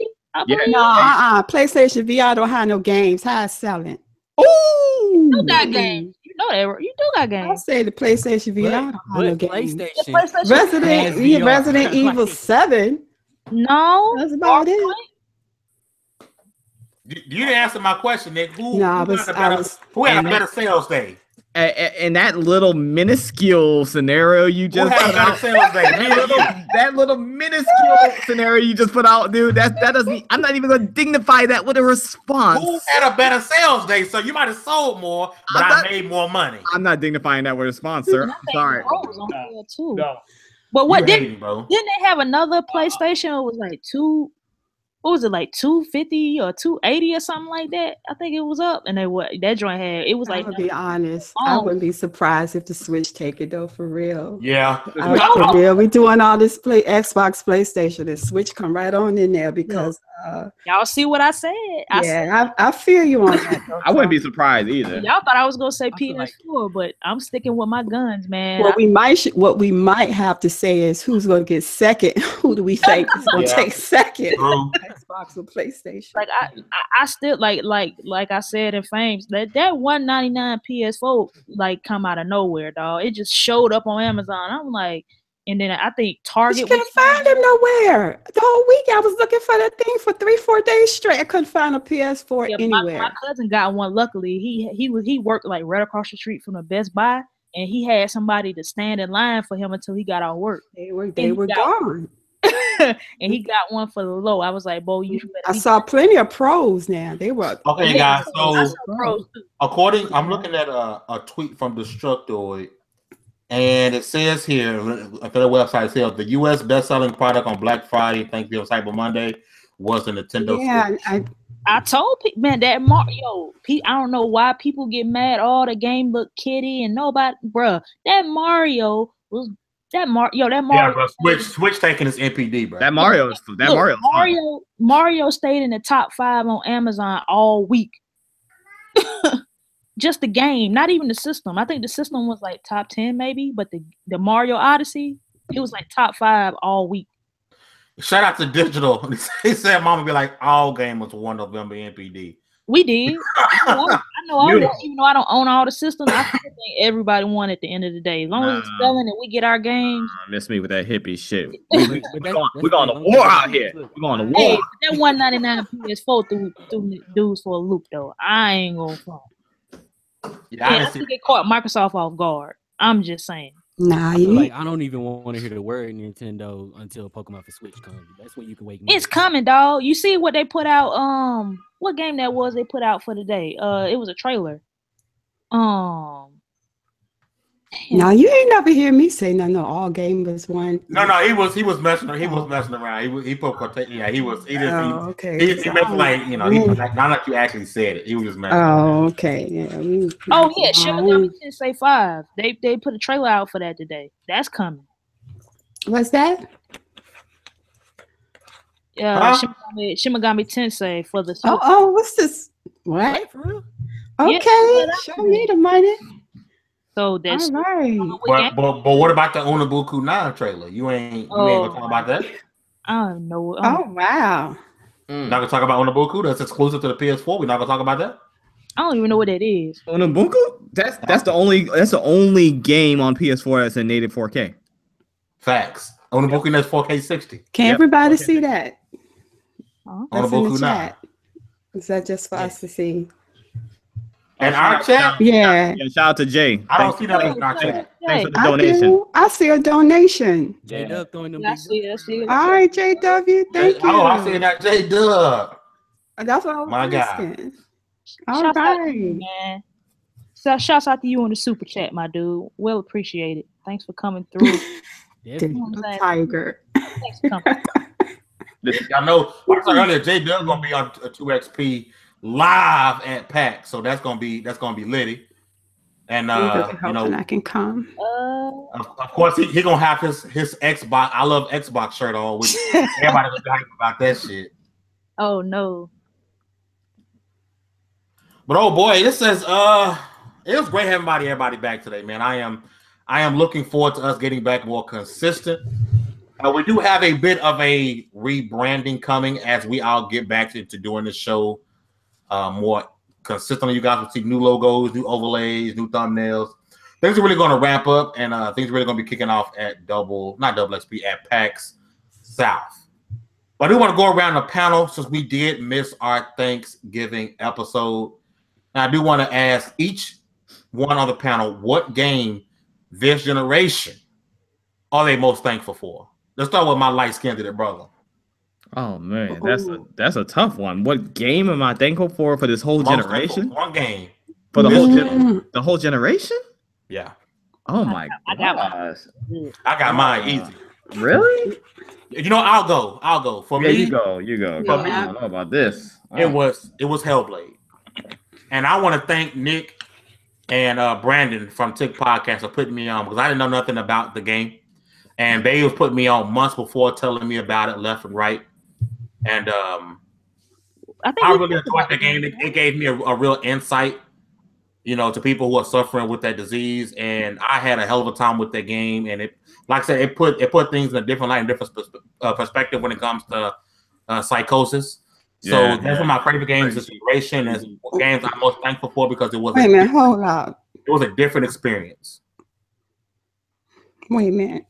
No, PlayStation VR don't have no games. How it's selling? Ooh, you got games. You know that. You do got games. I say the PlayStation VR don't have no games. PlayStation Resident Evil 7. No, that's about it. You didn't answer my question, Nick. Who had a better sales day? In that little minuscule scenario you just put out, that little minuscule scenario you just put out, dude, that doesn't. I'm not even gonna dignify that with a response. Who had a better sales day? So you might have sold more, but I made more money. I'm not dignifying that with a response, sir. I'm sorry. No. But what didn't they have another PlayStation? It was like what was it, like $250 or $280 or something like that? I think it was up, and that joint had it was like. To be honest, I wouldn't be surprised if the Switch take it though, for real. Yeah, for real. We doing all this Xbox, PlayStation, and Switch come right on in there because y'all see what I said. I feel you on that. Though, I wouldn't be surprised either. Y'all thought I was gonna say PS4, but I'm sticking with my guns, man. What we might have to say is who's gonna get second. Who do we think is gonna take second? Xbox or PlayStation. Like I still like I said in Fames that $199 PS4 like come out of nowhere, dog. It just showed up on Amazon. I'm like, and then I think Target. You couldn't find them nowhere. The whole week I was looking for that thing for 3-4 days straight. I couldn't find a PS4 anywhere. My cousin got one. Luckily, he worked like right across the street from the Best Buy, and he had somebody to stand in line for him until he got out of work. They were gone. And he got one for the low. I was like, "Bo, you." I saw plenty of pros now. They were okay, guys. So I'm looking at a tweet from Destructoid, and it says here for the website, it says the U.S. best-selling product on Black Friday, Thanksgiving, Cyber Monday, was the Nintendo Switch. I told people, man, that Mario. I don't know why people get mad. Oh, the game looked kitty and nobody, bruh. That Mario was. That Mario. Yeah, bro, Switch taking his NPD, bro. Mario stayed in the top 5 on Amazon all week. Just the game, not even the system. I think the system was like top 10 maybe, but the Mario Odyssey, it was like top 5 all week. Shout out to Digital. He said Mama be like, all gamers won November NPD. We did. I know even though I don't own all the systems, I think everybody won at the end of the day. As long as it's selling and we get our games. Miss me with that hippie shit. We're going to war out here. We're going to war. Hey, that $199 PS4 threw dudes for a loop though. I ain't gonna front. I think it caught Microsoft off guard. I'm just saying. Nah, I don't even want to hear the word Nintendo until Pokemon for Switch comes. That's when you can wake me. It's coming, dog. You see what they put out? What game that was they put out for the day? It was a trailer. Now you ain't never hear me say no. All gamers won. No, he was messing. He was messing around. He put he was. He didn't. Okay. He meant like he not like you actually said it. He was just messing. Okay. Yeah. Sugar Gummy 10 say 5. They put a trailer out for that today. That's coming. What's that? Shimigami Tensei for the Switch. What's this? What? Wait, for real? Okay, show me the money. So that's all right. But what about the Unabuku 9 trailer? You ain't gonna talk about that? I don't know. Oh wow. Not gonna talk about Unabuku. That's exclusive to the PS4. We're not gonna talk about that. I don't even know what that is. Unabuku? That's the only game on PS4 that's in native 4K. Facts. Unabuku that's 4K 60. Can everybody see that? That's in the chat. Is that just for us to see? And our chat? Yeah. Shout out to Jay. I don't see that in our chat. Thanks for the donation. I see a donation. J-Dub throwing them. I see it. All right, JW. Thank you. Oh, I see that J-Dub. That's what I was asking. All Shouts right. out to you, man. So shouts out to you on the super chat, my dude. Well appreciated. Thanks for coming through. Tiger. Thanks for coming. I know. I was earlier, J-Dub gonna be on a 2XP live at PAX, so that's gonna be litty. And I can come. Of course, he gonna have his Xbox. I love Xbox shirt on, which everybody was hype about that shit. Oh no. But oh boy, this says it was great having everybody back today, man. I am looking forward to us getting back more consistent. We do have a bit of a rebranding coming as we all get back into doing the show more consistently. You guys will see new logos, new overlays, new thumbnails. Things are really going to ramp up, and things are really going to be kicking off at at PAX South. But I do want to go around the panel since we did miss our Thanksgiving episode. And I do want to ask each one on the panel what game this generation are they most thankful for? Let's start with my light-skinned brother. Oh man, that's a tough one. What game am I thankful for this whole generation? One game for the whole generation. Yeah. Oh my gosh. I got mine easy. Really? You know, I'll go. For me, you go. For me, I don't know about this. It was Hellblade, and I want to thank Nick and Brandon from TiC Podcast for putting me on because I didn't know nothing about the game. And they was putting me on months before, telling me about it left and right. And I really enjoyed the game. It gave me a real insight, to people who are suffering with that disease. And I had a hell of a time with that game. And it, like I said, it put things in a different light and different perspective when it comes to psychosis. So that's one of my favorite games this generation. Is games I'm most thankful for because it was. Wait a minute, hold up. It was a different experience. Wait a minute.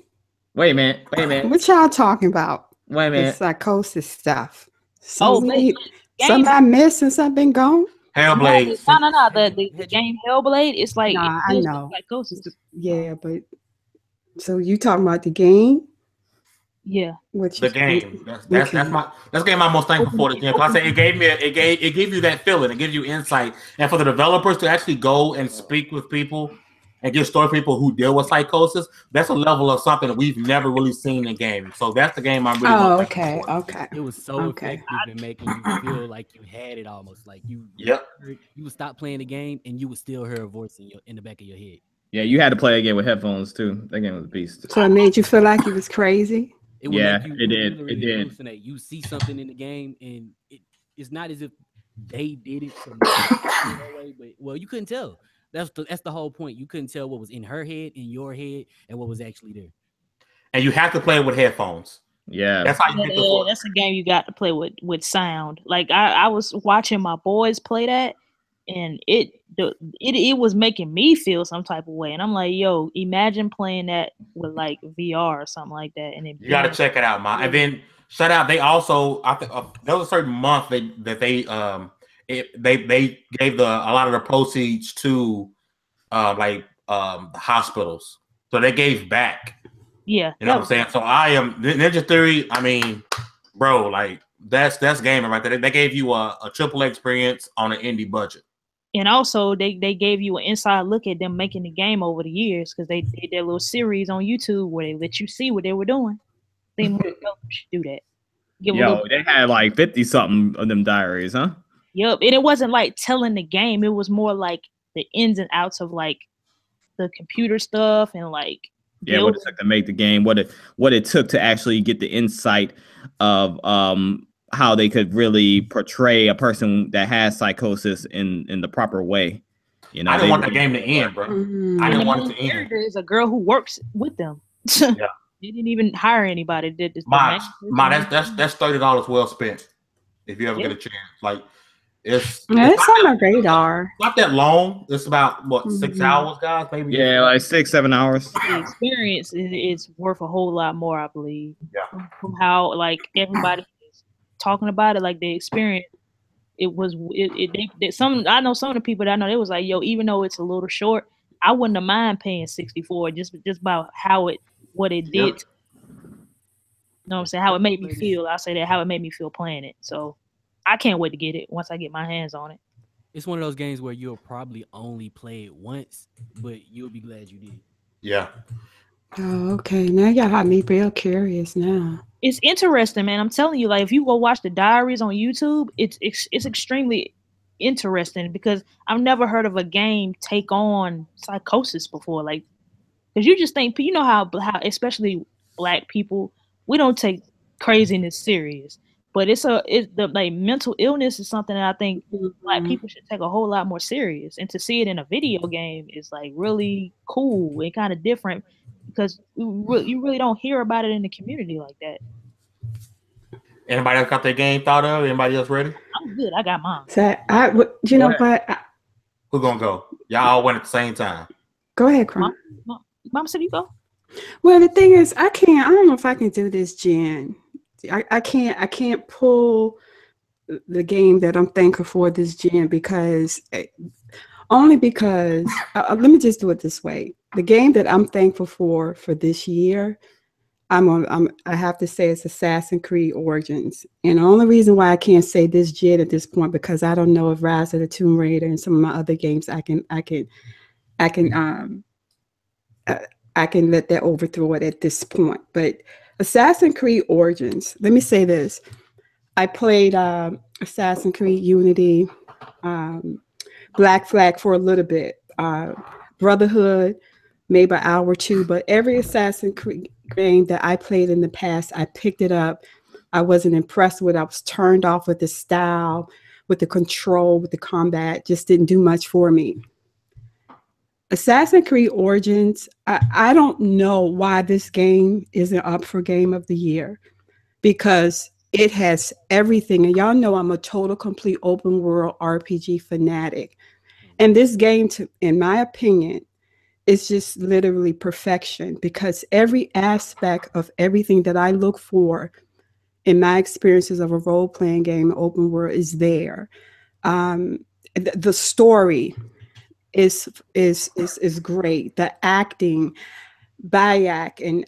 What y'all talking about? Wait a minute. The psychosis stuff. Somebody missing something gone? Hellblade. No. The game Hellblade, it's like I know. Psychosis. Yeah, but so you talking about the game? Yeah. The game. That's the game I'm most thankful for. Because I say it gave you that feeling. It gives you insight, and for the developers to actually go and speak with people. And give story people who deal with psychosis, that's a level of something that we've never really seen in games. So that's the game I'm really okay. It was so effective in making you feel like you had it almost. Like you would stop playing the game and you would still hear a voice in the back of your head. Yeah, you had to play a game with headphones too. That game was a beast. So it made you feel like it was crazy? It did. Hallucinate. You see something in the game and it's not as if they did it but you couldn't tell. That's the whole point. You couldn't tell what was in her head, in your head, and what was actually there. And you have to play it with headphones. Yeah, that's how you get the. That's a game you got to play with sound. Like I was watching my boys play that, and it was making me feel some type of way. And I'm like, yo, imagine playing that with like VR or something like that. And you got to check it out, man. And then shout out. They also, I think there was a certain month they gave a lot of the proceeds to hospitals, so they gave back. Yeah, you know what I'm saying. So I am Ninja Theory. I mean, bro, like that's gaming right there. They gave you a AAA experience on an indie budget, and also they gave you an inside look at them making the game over the years because they did their little series on YouTube where they let you see what they were doing. They should do that. They had like 50 something of them diaries, huh? Yep, and it wasn't like telling the game. It was more like the ins and outs of like the computer stuff and like what it took to make the game, what it took to actually get the insight of how they could really portray a person that has psychosis in the proper way. You know, I didn't want the game to end, bro. I didn't want it to end. There's a girl who works with them. Yeah. They didn't even hire anybody. Did this? That's $30 well spent. If you ever get a chance, like it's on my radar. Not that long. It's about what 6 hours, guys? Maybe like 6-7 hours. The experience is worth a whole lot more, I believe. Yeah. From how like everybody is talking about it, like the experience. It was some. I know some of the people that I know. It was like, yo, even though it's a little short, I wouldn't have mind paying $64 just about what it did. Yep. You know what I'm saying? How it made me feel. I'll say that, how it made me feel playing it. So I can't wait to get it once I get my hands on it. It's one of those games where you'll probably only play it once, but you'll be glad you did. Yeah. Oh, okay. Now y'all got me real curious now. It's interesting, man. I'm telling you, like if you go watch the diaries on YouTube, it's extremely interesting because I've never heard of a game take on psychosis before. Like, because you just think, you know how especially Black people, we don't take craziness serious, but like mental illness is something that I think Black people should take a whole lot more serious, and to see it in a video game is like really cool and kind of different because you really don't hear about it in the community like that. Anybody else got their game thought of? Anybody else ready? I'm good. I got mine. So you know what? Who gonna go? Y'all all went at the same time. Go ahead, Crunk. Mama said you go. Well, the thing is, I don't know if I can do this, Jen. I can't pull the game that I'm thankful for this gen because let me just do it this way. The game that I'm thankful for this year, I have to say it's Assassin's Creed Origins. And the only reason why I can't say this gen at this point because I don't know if Rise of the Tomb Raider and some of my other games I can let that overthrow it at this point. But Assassin's Creed Origins, let me say this. I played Assassin's Creed Unity, Black Flag for a little bit, Brotherhood, maybe an hour or two, but every Assassin's Creed game that I played in the past, I picked it up. I wasn't impressed with it. I was turned off with the style, with the control, with the combat, just didn't do much for me. Assassin's Creed Origins, I don't know why this game isn't up for Game of the Year because it has everything. And y'all know I'm a total, complete open world RPG fanatic. And this game, in my opinion, is just literally perfection because every aspect of everything that I look for in my experiences of a role-playing game, open world, is there. The story is great. The acting, Bayak, and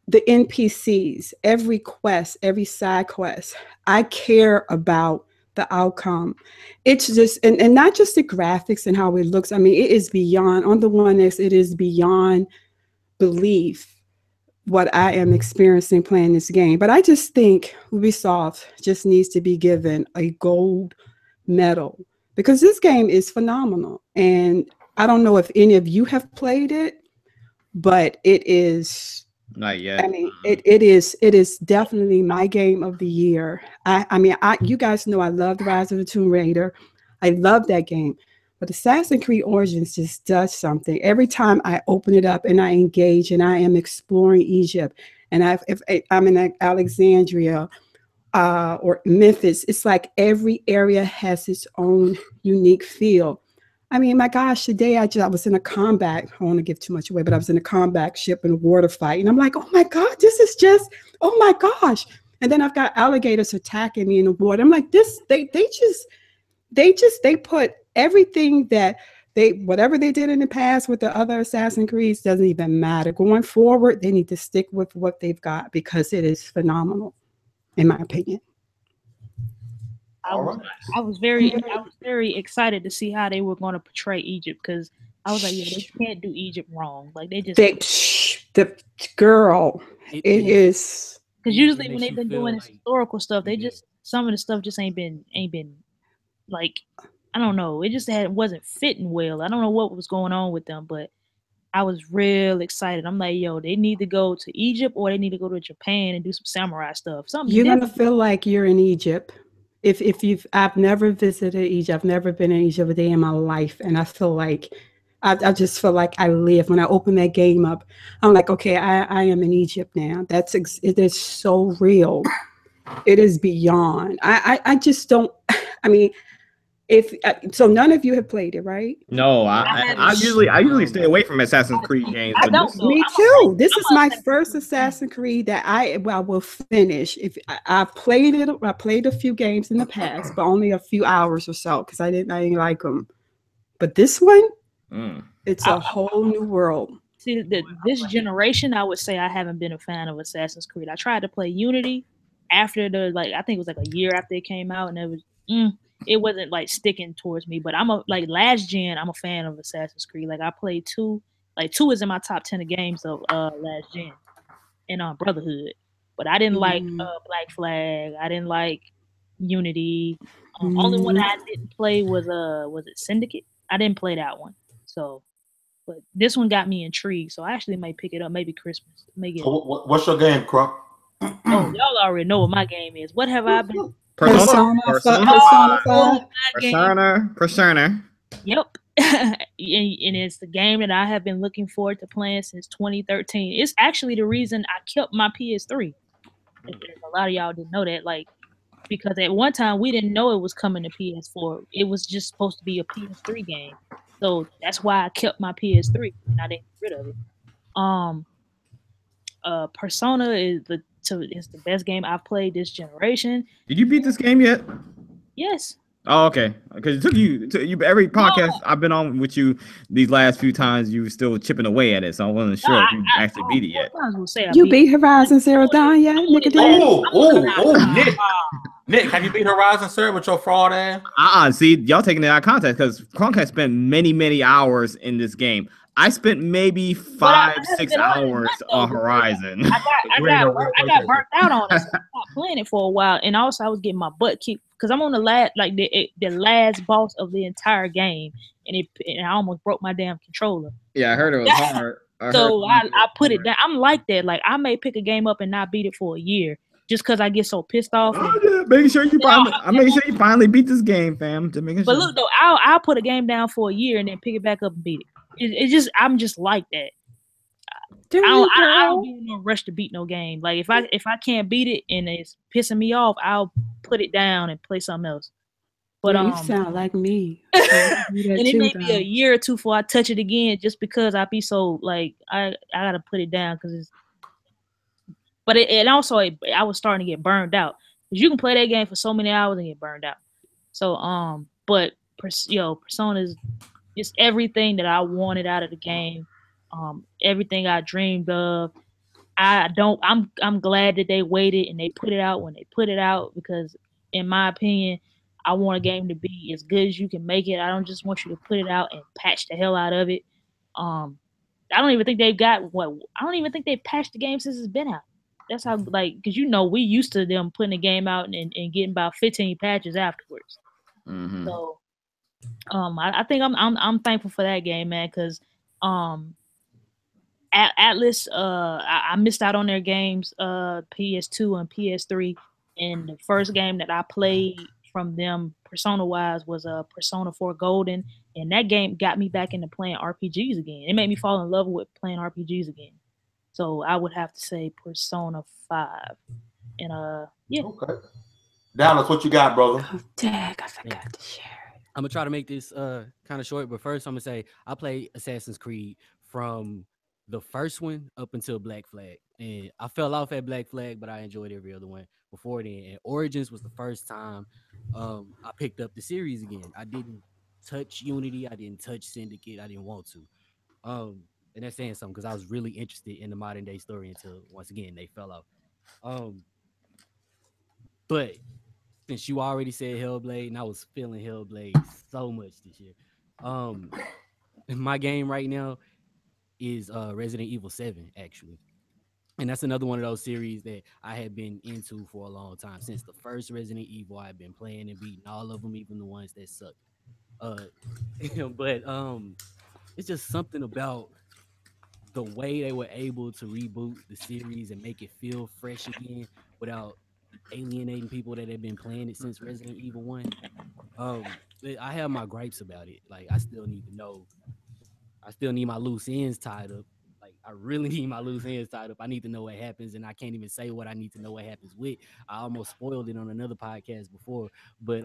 the NPCs, every quest, every side quest, I care about the outcome. It's just, and not just the graphics and how it looks. I mean, it is beyond, on the One X, it is beyond belief what I am experiencing playing this game. But I just think Ubisoft just needs to be given a gold medal because this game is phenomenal. And I don't know if any of you have played it, but it is not yet. I mean, it is definitely my game of the year. I mean, you guys know I love the Rise of the Tomb Raider. I love that game. But Assassin's Creed Origins just does something. Every time I open it up and I engage and I am exploring Egypt and if I'm in Alexandria or Memphis, it's like every area has its own unique feel. I mean, my gosh, today I was in a combat. I don't want to give too much away, but I was in a combat ship in a water fight. And I'm like, oh my God, this is just, oh my gosh. And then I've got alligators attacking me in the water. I'm like, they put everything that whatever they did in the past with the other Assassin's Creeds doesn't even matter. Going forward, they need to stick with what they've got because it is phenomenal, in my opinion. I was very excited to see how they were going to portray Egypt because I was like, yeah, they can't do Egypt wrong. Like it is because usually when they've been doing this historical stuff, they just some of the stuff just ain't been like I don't know. It just wasn't fitting well. I don't know what was going on with them, but I was real excited. I'm like, yo, they need to go to Egypt or they need to go to Japan and do some samurai stuff. Something You're gonna different. feel like you're in Egypt. If you've I've never visited Egypt, I've never been in Egypt a day in my life, and I feel like I just feel like I live. When I open that game up, I'm like, okay, I am in Egypt now. It is so real. It is beyond. I just don't. I mean, if so, none of you have played it, right? No, I usually stay away from Assassin's Creed games, I but don't this, know. Me I'm too. This I'm is my a- first Assassin's Creed that I will finish. If I've played it, I played a few games in the past, but only a few hours or so because I didn't like them. But this one, it's a whole new world. See, this generation, I would say I haven't been a fan of Assassin's Creed. I tried to play Unity after I think it was like a year after it came out, and it wasn't like sticking towards me. But I'm a like last gen, I'm a fan of Assassin's Creed. Like I played two, like two is in my top 10 of games of last gen and Brotherhood. But I didn't like Mm. Black Flag. I didn't like Unity. Only one Mm. I didn't play was it Syndicate? I didn't play that one. So but this one got me intrigued, so I actually might pick it up. Maybe Christmas. Maybe. So what's your game, Crunk? Oh, y'all already know what my game is. What have I been? Persona, Persona, Persona 5. Oh, my game. Persona. Yep. and it's the game that I have been looking forward to playing since 2013. It's actually the reason I kept my PS3. A lot of y'all didn't know that, like, because at one time we didn't know it was coming to PS4. It was just supposed to be a PS3 game. So that's why I kept my PS3 and I didn't get rid of it. Um, Persona is the best game I've played this generation. Did you beat this game yet? Yes. Oh, okay. Because it took you every podcast I've been on with you these last few times, you were still chipping away at it. So I wasn't sure if you actually beat it yet. You beat Horizon Zero Dawn yet, Nickodemus? Nick. Nick, have you beat Horizon, sir, with your fraud ass? See, y'all taking it out of context because Crunk has spent many hours in this game. I spent maybe 5-6 hours on Horizon. I got burnt out on it. So I stopped playing it for a while, and also I was getting my butt kicked because I'm on the last boss of the entire game, and I almost broke my damn controller. Yeah, I heard it was hard. I put it down. I'm like that. Like I may pick a game up and not beat it for a year just because I get so pissed off. Making sure you finally beat this game, fam. But look though, I'll put a game down for a year and then pick it back up and beat it. I'm just like that. I don't be in no rush to beat no game. Like if I can't beat it and it's pissing me off, I'll put it down and play something else. But you sound like me. And it may be a year or two before I touch it again, just because I be so like I gotta put it down because it's. But I was starting to get burned out because you can play that game for so many hours and get burned out. So but Persona is just everything that I wanted out of the game, everything I dreamed of. I'm glad that they waited and they put it out when they put it out because, in my opinion, I want a game to be as good as you can make it. I don't just want you to put it out and patch the hell out of it. I don't even think they've patched the game since it's been out. That's how, like, because we used to them putting the game out and getting about 15 patches afterwards. Mm-hmm. So, I think I'm thankful for that game, man, because Atlas, I missed out on their games, PS2 and PS3, and the first game that I played from them, Persona wise, was Persona 4 Golden, and that game got me back into playing RPGs again. It made me fall in love with playing RPGs again. So I would have to say Persona 5, and yeah. Okay. Dallas, what you got, brother? Oh, dang, I forgot to share. I'm gonna try to make this kind of short, but first I'm gonna say I played Assassin's Creed from the first one up until Black Flag, and I fell off at Black Flag, but I enjoyed every other one before then. And Origins was the first time I picked up the series again. I didn't touch Unity, I didn't touch Syndicate, I didn't want to. And that's saying something because I was really interested in the modern day story until once again they fell off. But since you already said Hellblade, and I was feeling Hellblade so much this year. My game right now is Resident Evil 7, actually. And that's another one of those series that I had been into for a long time. Since the first Resident Evil, I've been playing and beating all of them, even the ones that sucked. But it's just something about the way they were able to reboot the series and make it feel fresh again without alienating people that have been playing it since Resident Evil 1. I have my gripes about it. Like, I still need to know. I still need my loose ends tied up. Like, I really need my loose ends tied up. I need to know what happens, and I can't even say what I need to know what happens with. I almost spoiled it on another podcast before, but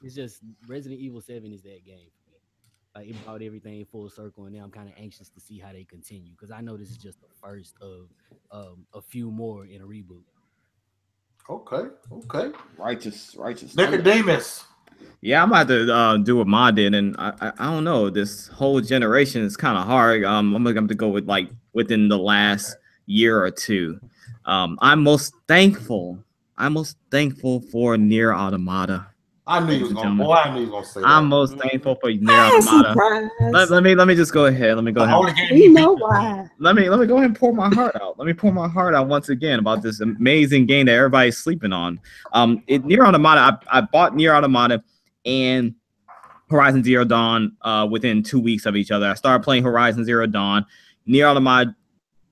it's just Resident Evil 7 is that game for me. Like, it brought everything full circle, and now I'm kind of anxious to see how they continue, because I know this is just the first of a few more in a reboot. Okay. Righteous. Nickodemus. Yeah, I'm about to do what Ma did, and I don't know. This whole generation is kind of hard. I'm gonna have to go with like within the last year or two. I'm most thankful for Nier Automata. I knew you was gonna say that. I'm most thankful for Nier Automata. Let me just go ahead. Let me go ahead. We know why. Let me go ahead and pour my heart out. Let me pour my heart out once again about this amazing game that everybody's sleeping on. Nier Automata. I bought Nier Automata and Horizon Zero Dawn within 2 weeks of each other. I started playing Horizon Zero Dawn. Nier Automata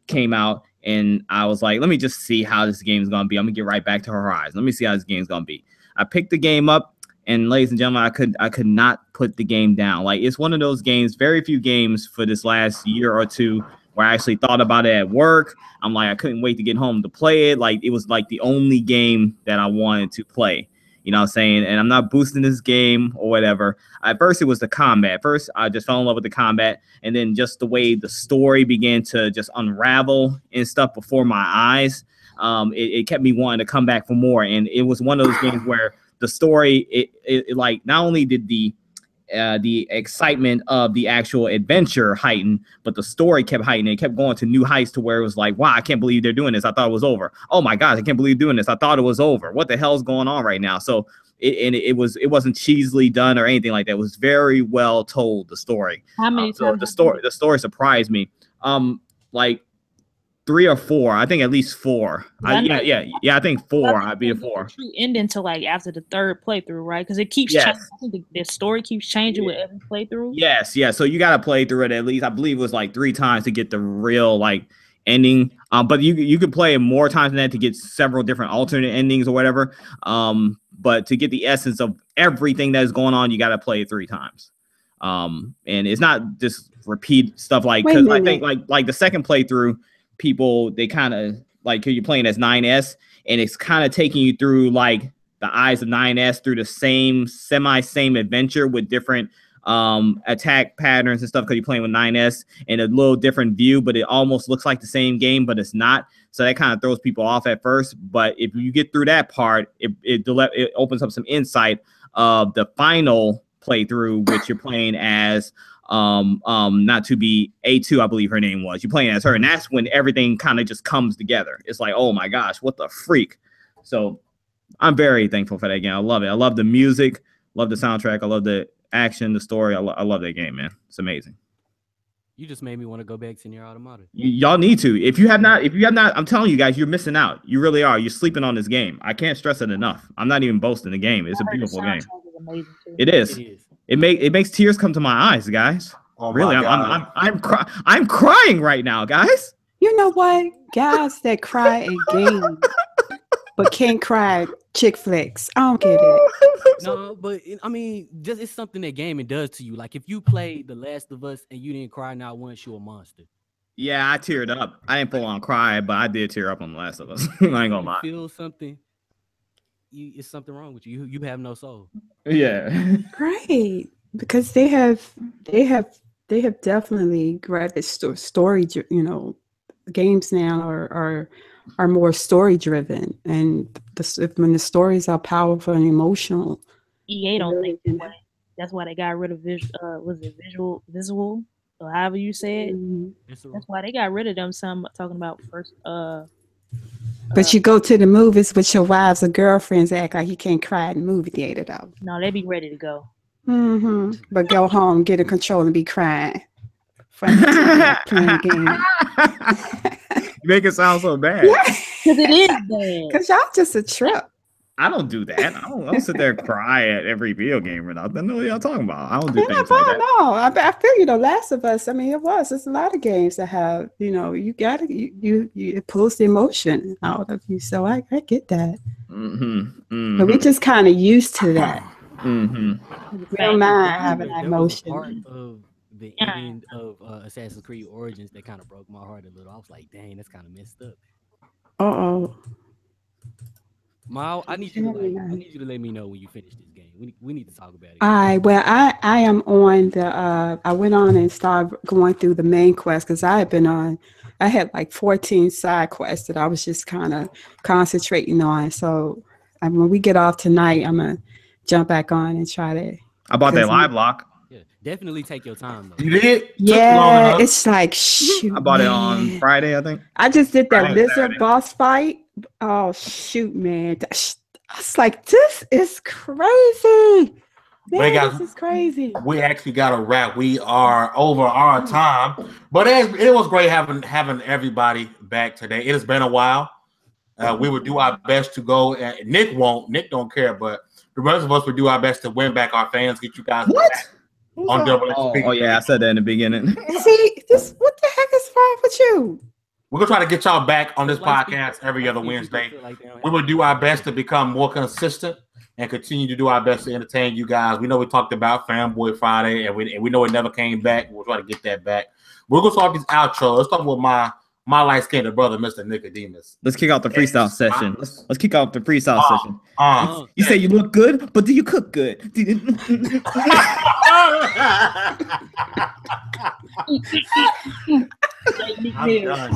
came out, and I was like, let me just see how this game is gonna be. I'm gonna get right back to Horizon. Let me see how this game's gonna be. I picked the game up. And ladies and gentlemen, I could not put the game down. Like, it's one of those games, very few games for this last year or two where I actually thought about it at work. I'm like, I couldn't wait to get home to play it. Like, it was like the only game that I wanted to play. You know what I'm saying? And I'm not boosting this game or whatever. At first, it was the combat. First, I just fell in love with the combat. And then just the way the story began to just unravel and stuff before my eyes, it kept me wanting to come back for more. And it was one of those games where the story, it like, not only did the excitement of the actual adventure heighten, but the story kept heightening. It kept going to new heights to where it was like, wow, I can't believe they're doing this. I thought it was over. Oh my gosh, I can't believe doing this. I thought it was over. What the hell's going on right now? So it wasn't cheesily done or anything like that. It was very well told, the story. How many times? The story surprised me. Like 3 or 4. I think at least 4. I think 4. I'd be a 4. True ending to like after the third playthrough, right? Because it keeps changing. I think the story keeps changing with every playthrough. Yes. So you got to play through it at least. I believe it was like 3 times to get the real like ending. But you could play it more times than that to get several different alternate endings or whatever. But to get the essence of everything that is going on, you got to play it 3 times. And it's not just repeat stuff like, because I think like the second playthrough, people, they kind of like, you're playing as 9S, and it's kind of taking you through like the eyes of 9S through the same adventure with different attack patterns and stuff, because you're playing with 9S in a little different view, but it almost looks like the same game, but it's not. So that kind of throws people off at first. But if you get through that part, it opens up some insight of the final playthrough, which you're playing as not to be A2, I believe her name was. You're playing as her, and that's when everything kind of just comes together. It's like, oh my gosh, what the freak. So I'm very thankful for that game. I love it. I love the music, love the soundtrack, I love the action, the story. I love that game, man. It's amazing. You just made me want to go back to Nier Automata. Y'all need to. If you have not, I'm telling you guys, you're missing out. You really are. You're sleeping on this game. I can't stress it enough. I'm not even boasting the game. It's a beautiful game. It is. It makes tears come to my eyes, guys. Oh, really, I'm crying right now, guys. You know what? Guys that cry in games but can't cry chick flicks. I don't get it. No, but I mean, just it's something that gaming does to you. Like if you played The Last of Us and you didn't cry not once, you're a monster. Yeah, I teared up. I didn't full on cry, but I did tear up on The Last of Us. I ain't gonna lie. Feel something. It's something wrong with you. You have no soul. Yeah. Right. Because they have definitely grabbed story, games now are more story driven, and when the stories are powerful and emotional. EA don't think that way. That's why they got rid of visual, or however you say it. Mm-hmm. That's why they got rid of them. Some talking about first. But you go to the movies with your wives or girlfriends, act like you can't cry in the movie theater, though. No, they be ready to go. Mm-hmm. But go home, get a control, and be crying. Playing games. You make it sound so bad. Because it is bad. Because y'all just a trip. I don't do that. I don't sit there and cry at every video game or nothing. I know what y'all talking about. I don't do Yeah, things like that. no, I feel you. The Last of Us. I mean, it's a lot of games that have, you gotta, it pulls the emotion out of you. So I get that. But we just kind of used to that. We don't mind having that There was a emotion. part of the end of Assassin's Creed Origins that kind of broke my heart a little. I was like, dang, that's kind of messed up. Uh-oh. Mal, I need you to let me know when you finish this game. We need to talk about it. All right. Well, I am on the. I went on and started going through the main quest because I had like 14 side quests that I was just kind of concentrating on. So when we get off tonight, I'm gonna jump back on and try to. I bought that live lock. Yeah, definitely take your time though. You did? Yeah, it's like shoot. I bought it on Friday, I think. I just did that Friday, lizard Saturday. boss fight. Oh shoot, man! I was like, this is crazy. Man, guys, this is crazy. We actually got a wrap. We are over our time, but it was great having everybody back today. It has been a while. We would do our best to go. And Nick won't. Nick don't care, but the rest of us would do our best to win back our fans, get you guys back on Double XP. Oh yeah, I said that in the beginning. See, what the heck is wrong with you? We're gonna try to get y'all back on this podcast every other Wednesday. We will do our best to become more consistent and continue to do our best to entertain you guys. We know we talked about Fanboy Friday, and we know it never came back. We'll try to get that back. We're gonna start these outros. Let's talk with my light-skinned brother, Mr. Nickodemus. Let's kick off the freestyle session. Let's kick off the freestyle session. You say you look good, but do you cook good? I'm done,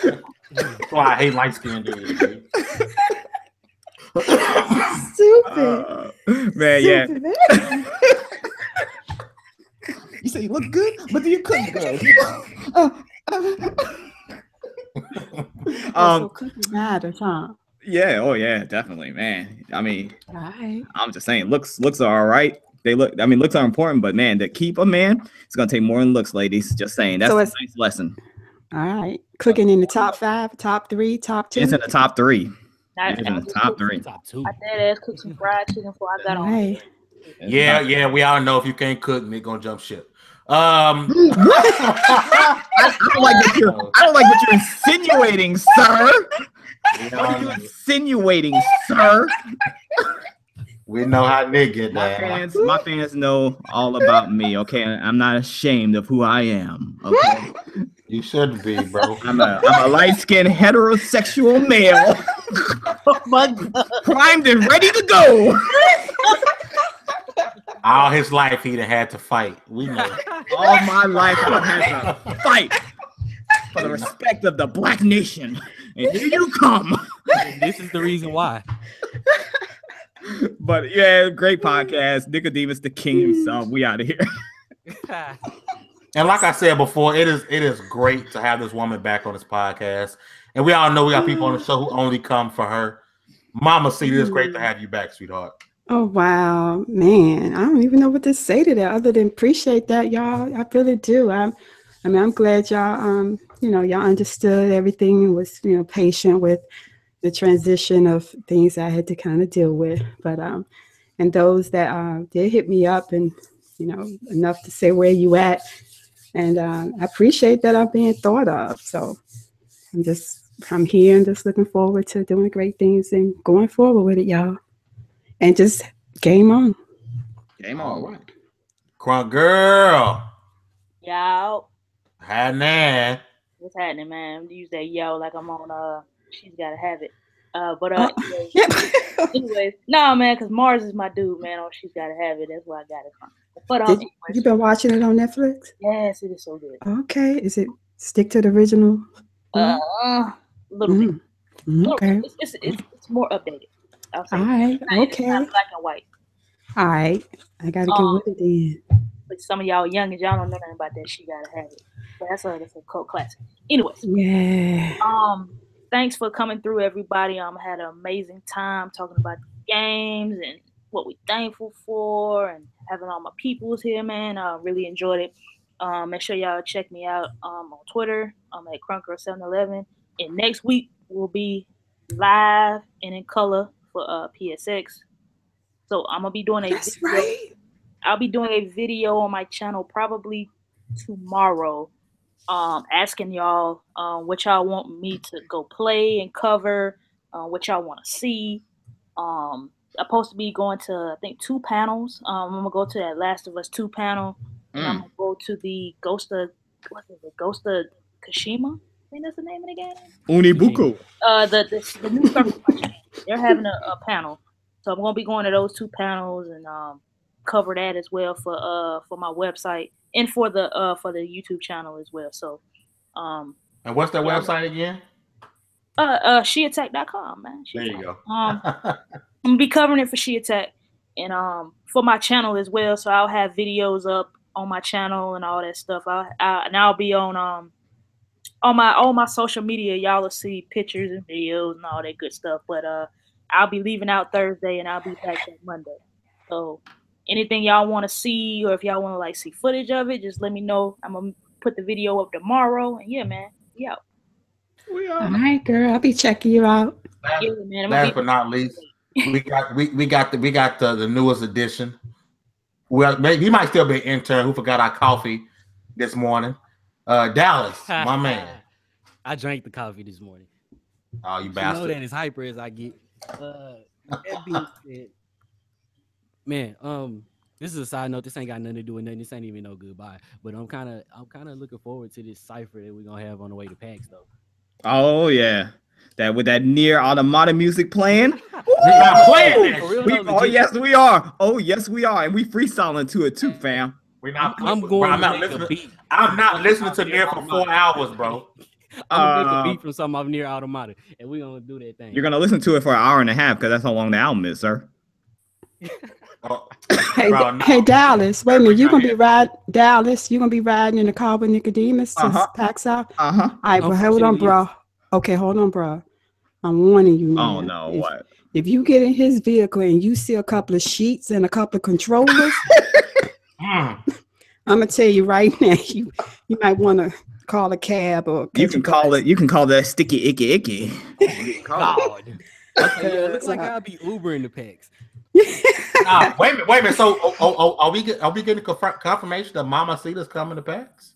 bro. That's why I hate light-skinned dudes, dude. Stupid. Man, yeah. Stupid, man. You say you look good, but do you cook good? So cooking matters, huh? Yeah, oh yeah, definitely, man. I mean, Right. I'm just saying, looks are all right. Looks are important, but man, to keep a man, it's gonna take more than looks, ladies. Just saying, that's a nice lesson. All right, cooking in the top 5, top 3, top 2. It's in the top 3. It's in the top 3. Top 2. My dad ass cooked some fried chicken before I got on. Right. Yeah, we all know if you can't cook, Nick gonna jump ship. I don't like what you're insinuating, sir. What are you insinuating, sir? We know how Nick get that. My fans know all about me. Okay, I'm not ashamed of who I am. Okay, you shouldn't be, bro. I'm a light-skinned heterosexual male. Oh my God. Primed and ready to go. All his life, he'd have had to fight. We know. All my life, I've had to fight for the respect of the black nation. And here you come. This is the reason why. But yeah, great podcast. Nickodemus the King himself. We out of here. And like I said before, it is great to have this woman back on this podcast. And we all know we got people on the show who only come for her. Mamacita, it's great to have you back, sweetheart. Oh wow, man! I don't even know what to say to that other than appreciate that, y'all. I really do. I'm glad y'all, y'all understood everything and was, patient with the transition of things I had to kind of deal with. But and those that did hit me up and enough to say where you at, and I appreciate that I'm being thought of. So I'm here and just looking forward to doing great things and going forward with it, y'all. And just game on. Game on. All right. Crunk Girl. Yo. Happening. What's happening, man? You say yo like I'm on She's Gotta Have It. Anyways, no, man, because Mars is my dude, man. On She's Gotta Have It. That's where I got it from. But you been watching it on Netflix? Yes, it is so good. Okay. Is it stick to the original? A little bit. Okay. It's more updated. All right. Okay. It's not black and white. All right. I gotta get with it then. But some of y'all young and y'all don't know nothing about that. She Gotta Have It. But that's a cult classic. Anyways. Yeah. Thanks for coming through, everybody. I had an amazing time talking about the games and what we're thankful for, and having all my peoples here, man. I really enjoyed it. Make sure y'all check me out on Twitter. I'm at Crunk Girl 711. And next week will be live and in color for PSX. So I'm gonna be doing a That's video. right. I'll be doing a video on my channel probably tomorrow, asking y'all what y'all want me to go play and cover, what y'all want to see. I'm supposed to be going to, I think, 2 panels. I'm gonna go to that Last of Us 2 panel, and I'm gonna go to the Ghost of Kashima. I think that's the name of the game. Unibuku. The new Circle Punch. They're having a panel, so I'm gonna be going to those 2 panels and cover that as well for my website and for the YouTube channel as well. So, and what's their website again? SheAttack.com, man. There you go. I'm gonna be covering it for She Attack and for my channel as well. So I'll have videos up on my channel and all that stuff. I'll be on all my social media. Y'all will see pictures and videos and all that good stuff. But I'll be leaving out Thursday and I'll be back on Monday. So anything y'all want to see, or if y'all want to like see footage of it, just let me know. I'm gonna put the video up tomorrow. And yeah, man, yeah. All right, girl. I'll be checking you out. Yeah, man, last but not least, we got the newest edition. Well, maybe he might still be an intern who forgot our coffee this morning. Dallas, my man. I drank the coffee this morning. Oh, you bastard! You know that as hyper as I get. That being said, man, this is a side note. This ain't got nothing to do with nothing. This ain't even no goodbye. But I'm kind of looking forward to this cipher that we're gonna have on the way to PAX though. Oh yeah, that with that near automata music playing. We're not playing that. Oh yes, we are. Oh yes, we are, and we freestyling to it too, fam. We're not. I'm not listening. I'm not listening to Near for 4 hours, bro. I'm gonna make a beat from something off Near Automata, and we're gonna do that thing. You're gonna listen to it for an hour and a half because that's how long the album is, sir. Hey, Dallas, wait a minute. You're gonna be riding in the car with Nickodemus to PAX out? All right, but hold on, bro. Okay, hold on, bro. I'm warning you, man. Oh no, what? If you get in his vehicle and you see a couple of sheets and a couple of controllers, I'm gonna tell you right now, you might want to call a cab or you can call that sticky icky. God. It looks like I'll be Ubering the PAX. Wait a minute. So, are we getting confirmation that Mamacita's coming to PAX?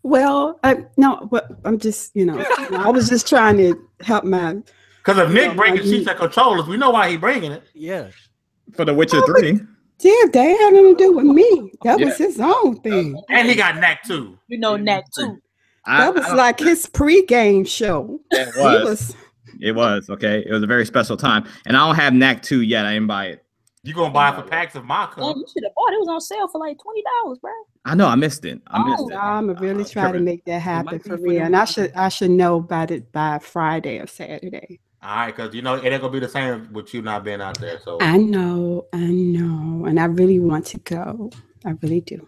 Well, no, but I'm just, I was just trying to help my. Because if Nick bringing sheets and controllers, we know why he bringing it. Yeah. For The Witcher 3. Damn, they had nothing to do with me. That was his own thing. And he got Knack too. Knack too. That was like his pre-game show. It was. It was, okay. It was a very special time. And I don't have Knack 2 yet. I didn't buy it. You gonna buy it for PAX of my cup? You should have bought it. It was on sale for like $20, bro. I know. I missed it. I'm gonna really try to make that happen for me, and I should know about it by Friday or Saturday. All right, because it ain't gonna be the same with you not being out there. So I know, and I really want to go. I really do.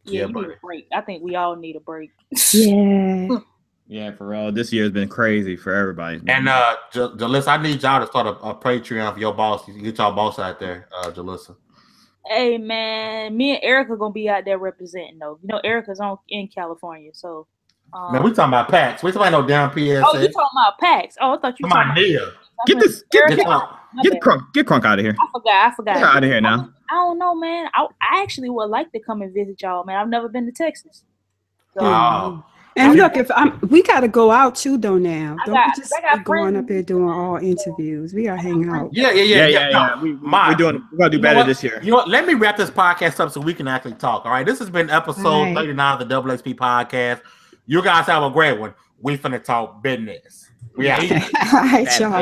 Yeah, you need a break. I think we all need a break. Yeah. Yeah, for real. This year has been crazy for everybody. And Jalissa, I need y'all to start a Patreon for your boss. You get y'all boss out there, Jalissa. Hey man, me and Erica gonna be out there representing though. Erica's in California, so. Man, we talking about PAX. We talking about no damn PSA. Oh, you talking about PAX? Oh, I thought you talking about Nia. Get Crunk out of here. I forgot. Get out of here now. I don't know, man. I actually would like to come and visit y'all, man. I've never been to Texas. So, wow. And look, we got to go out too, though. Now, don't we just be going friends. up there doing all interviews? We are hanging out. Yeah. We're gonna do better this year. You know what? Let me wrap this podcast up so we can actually talk. All right, this has been episode 39 of the Double XP podcast. You guys have a great one. We finna talk business. We out. All right, y'all.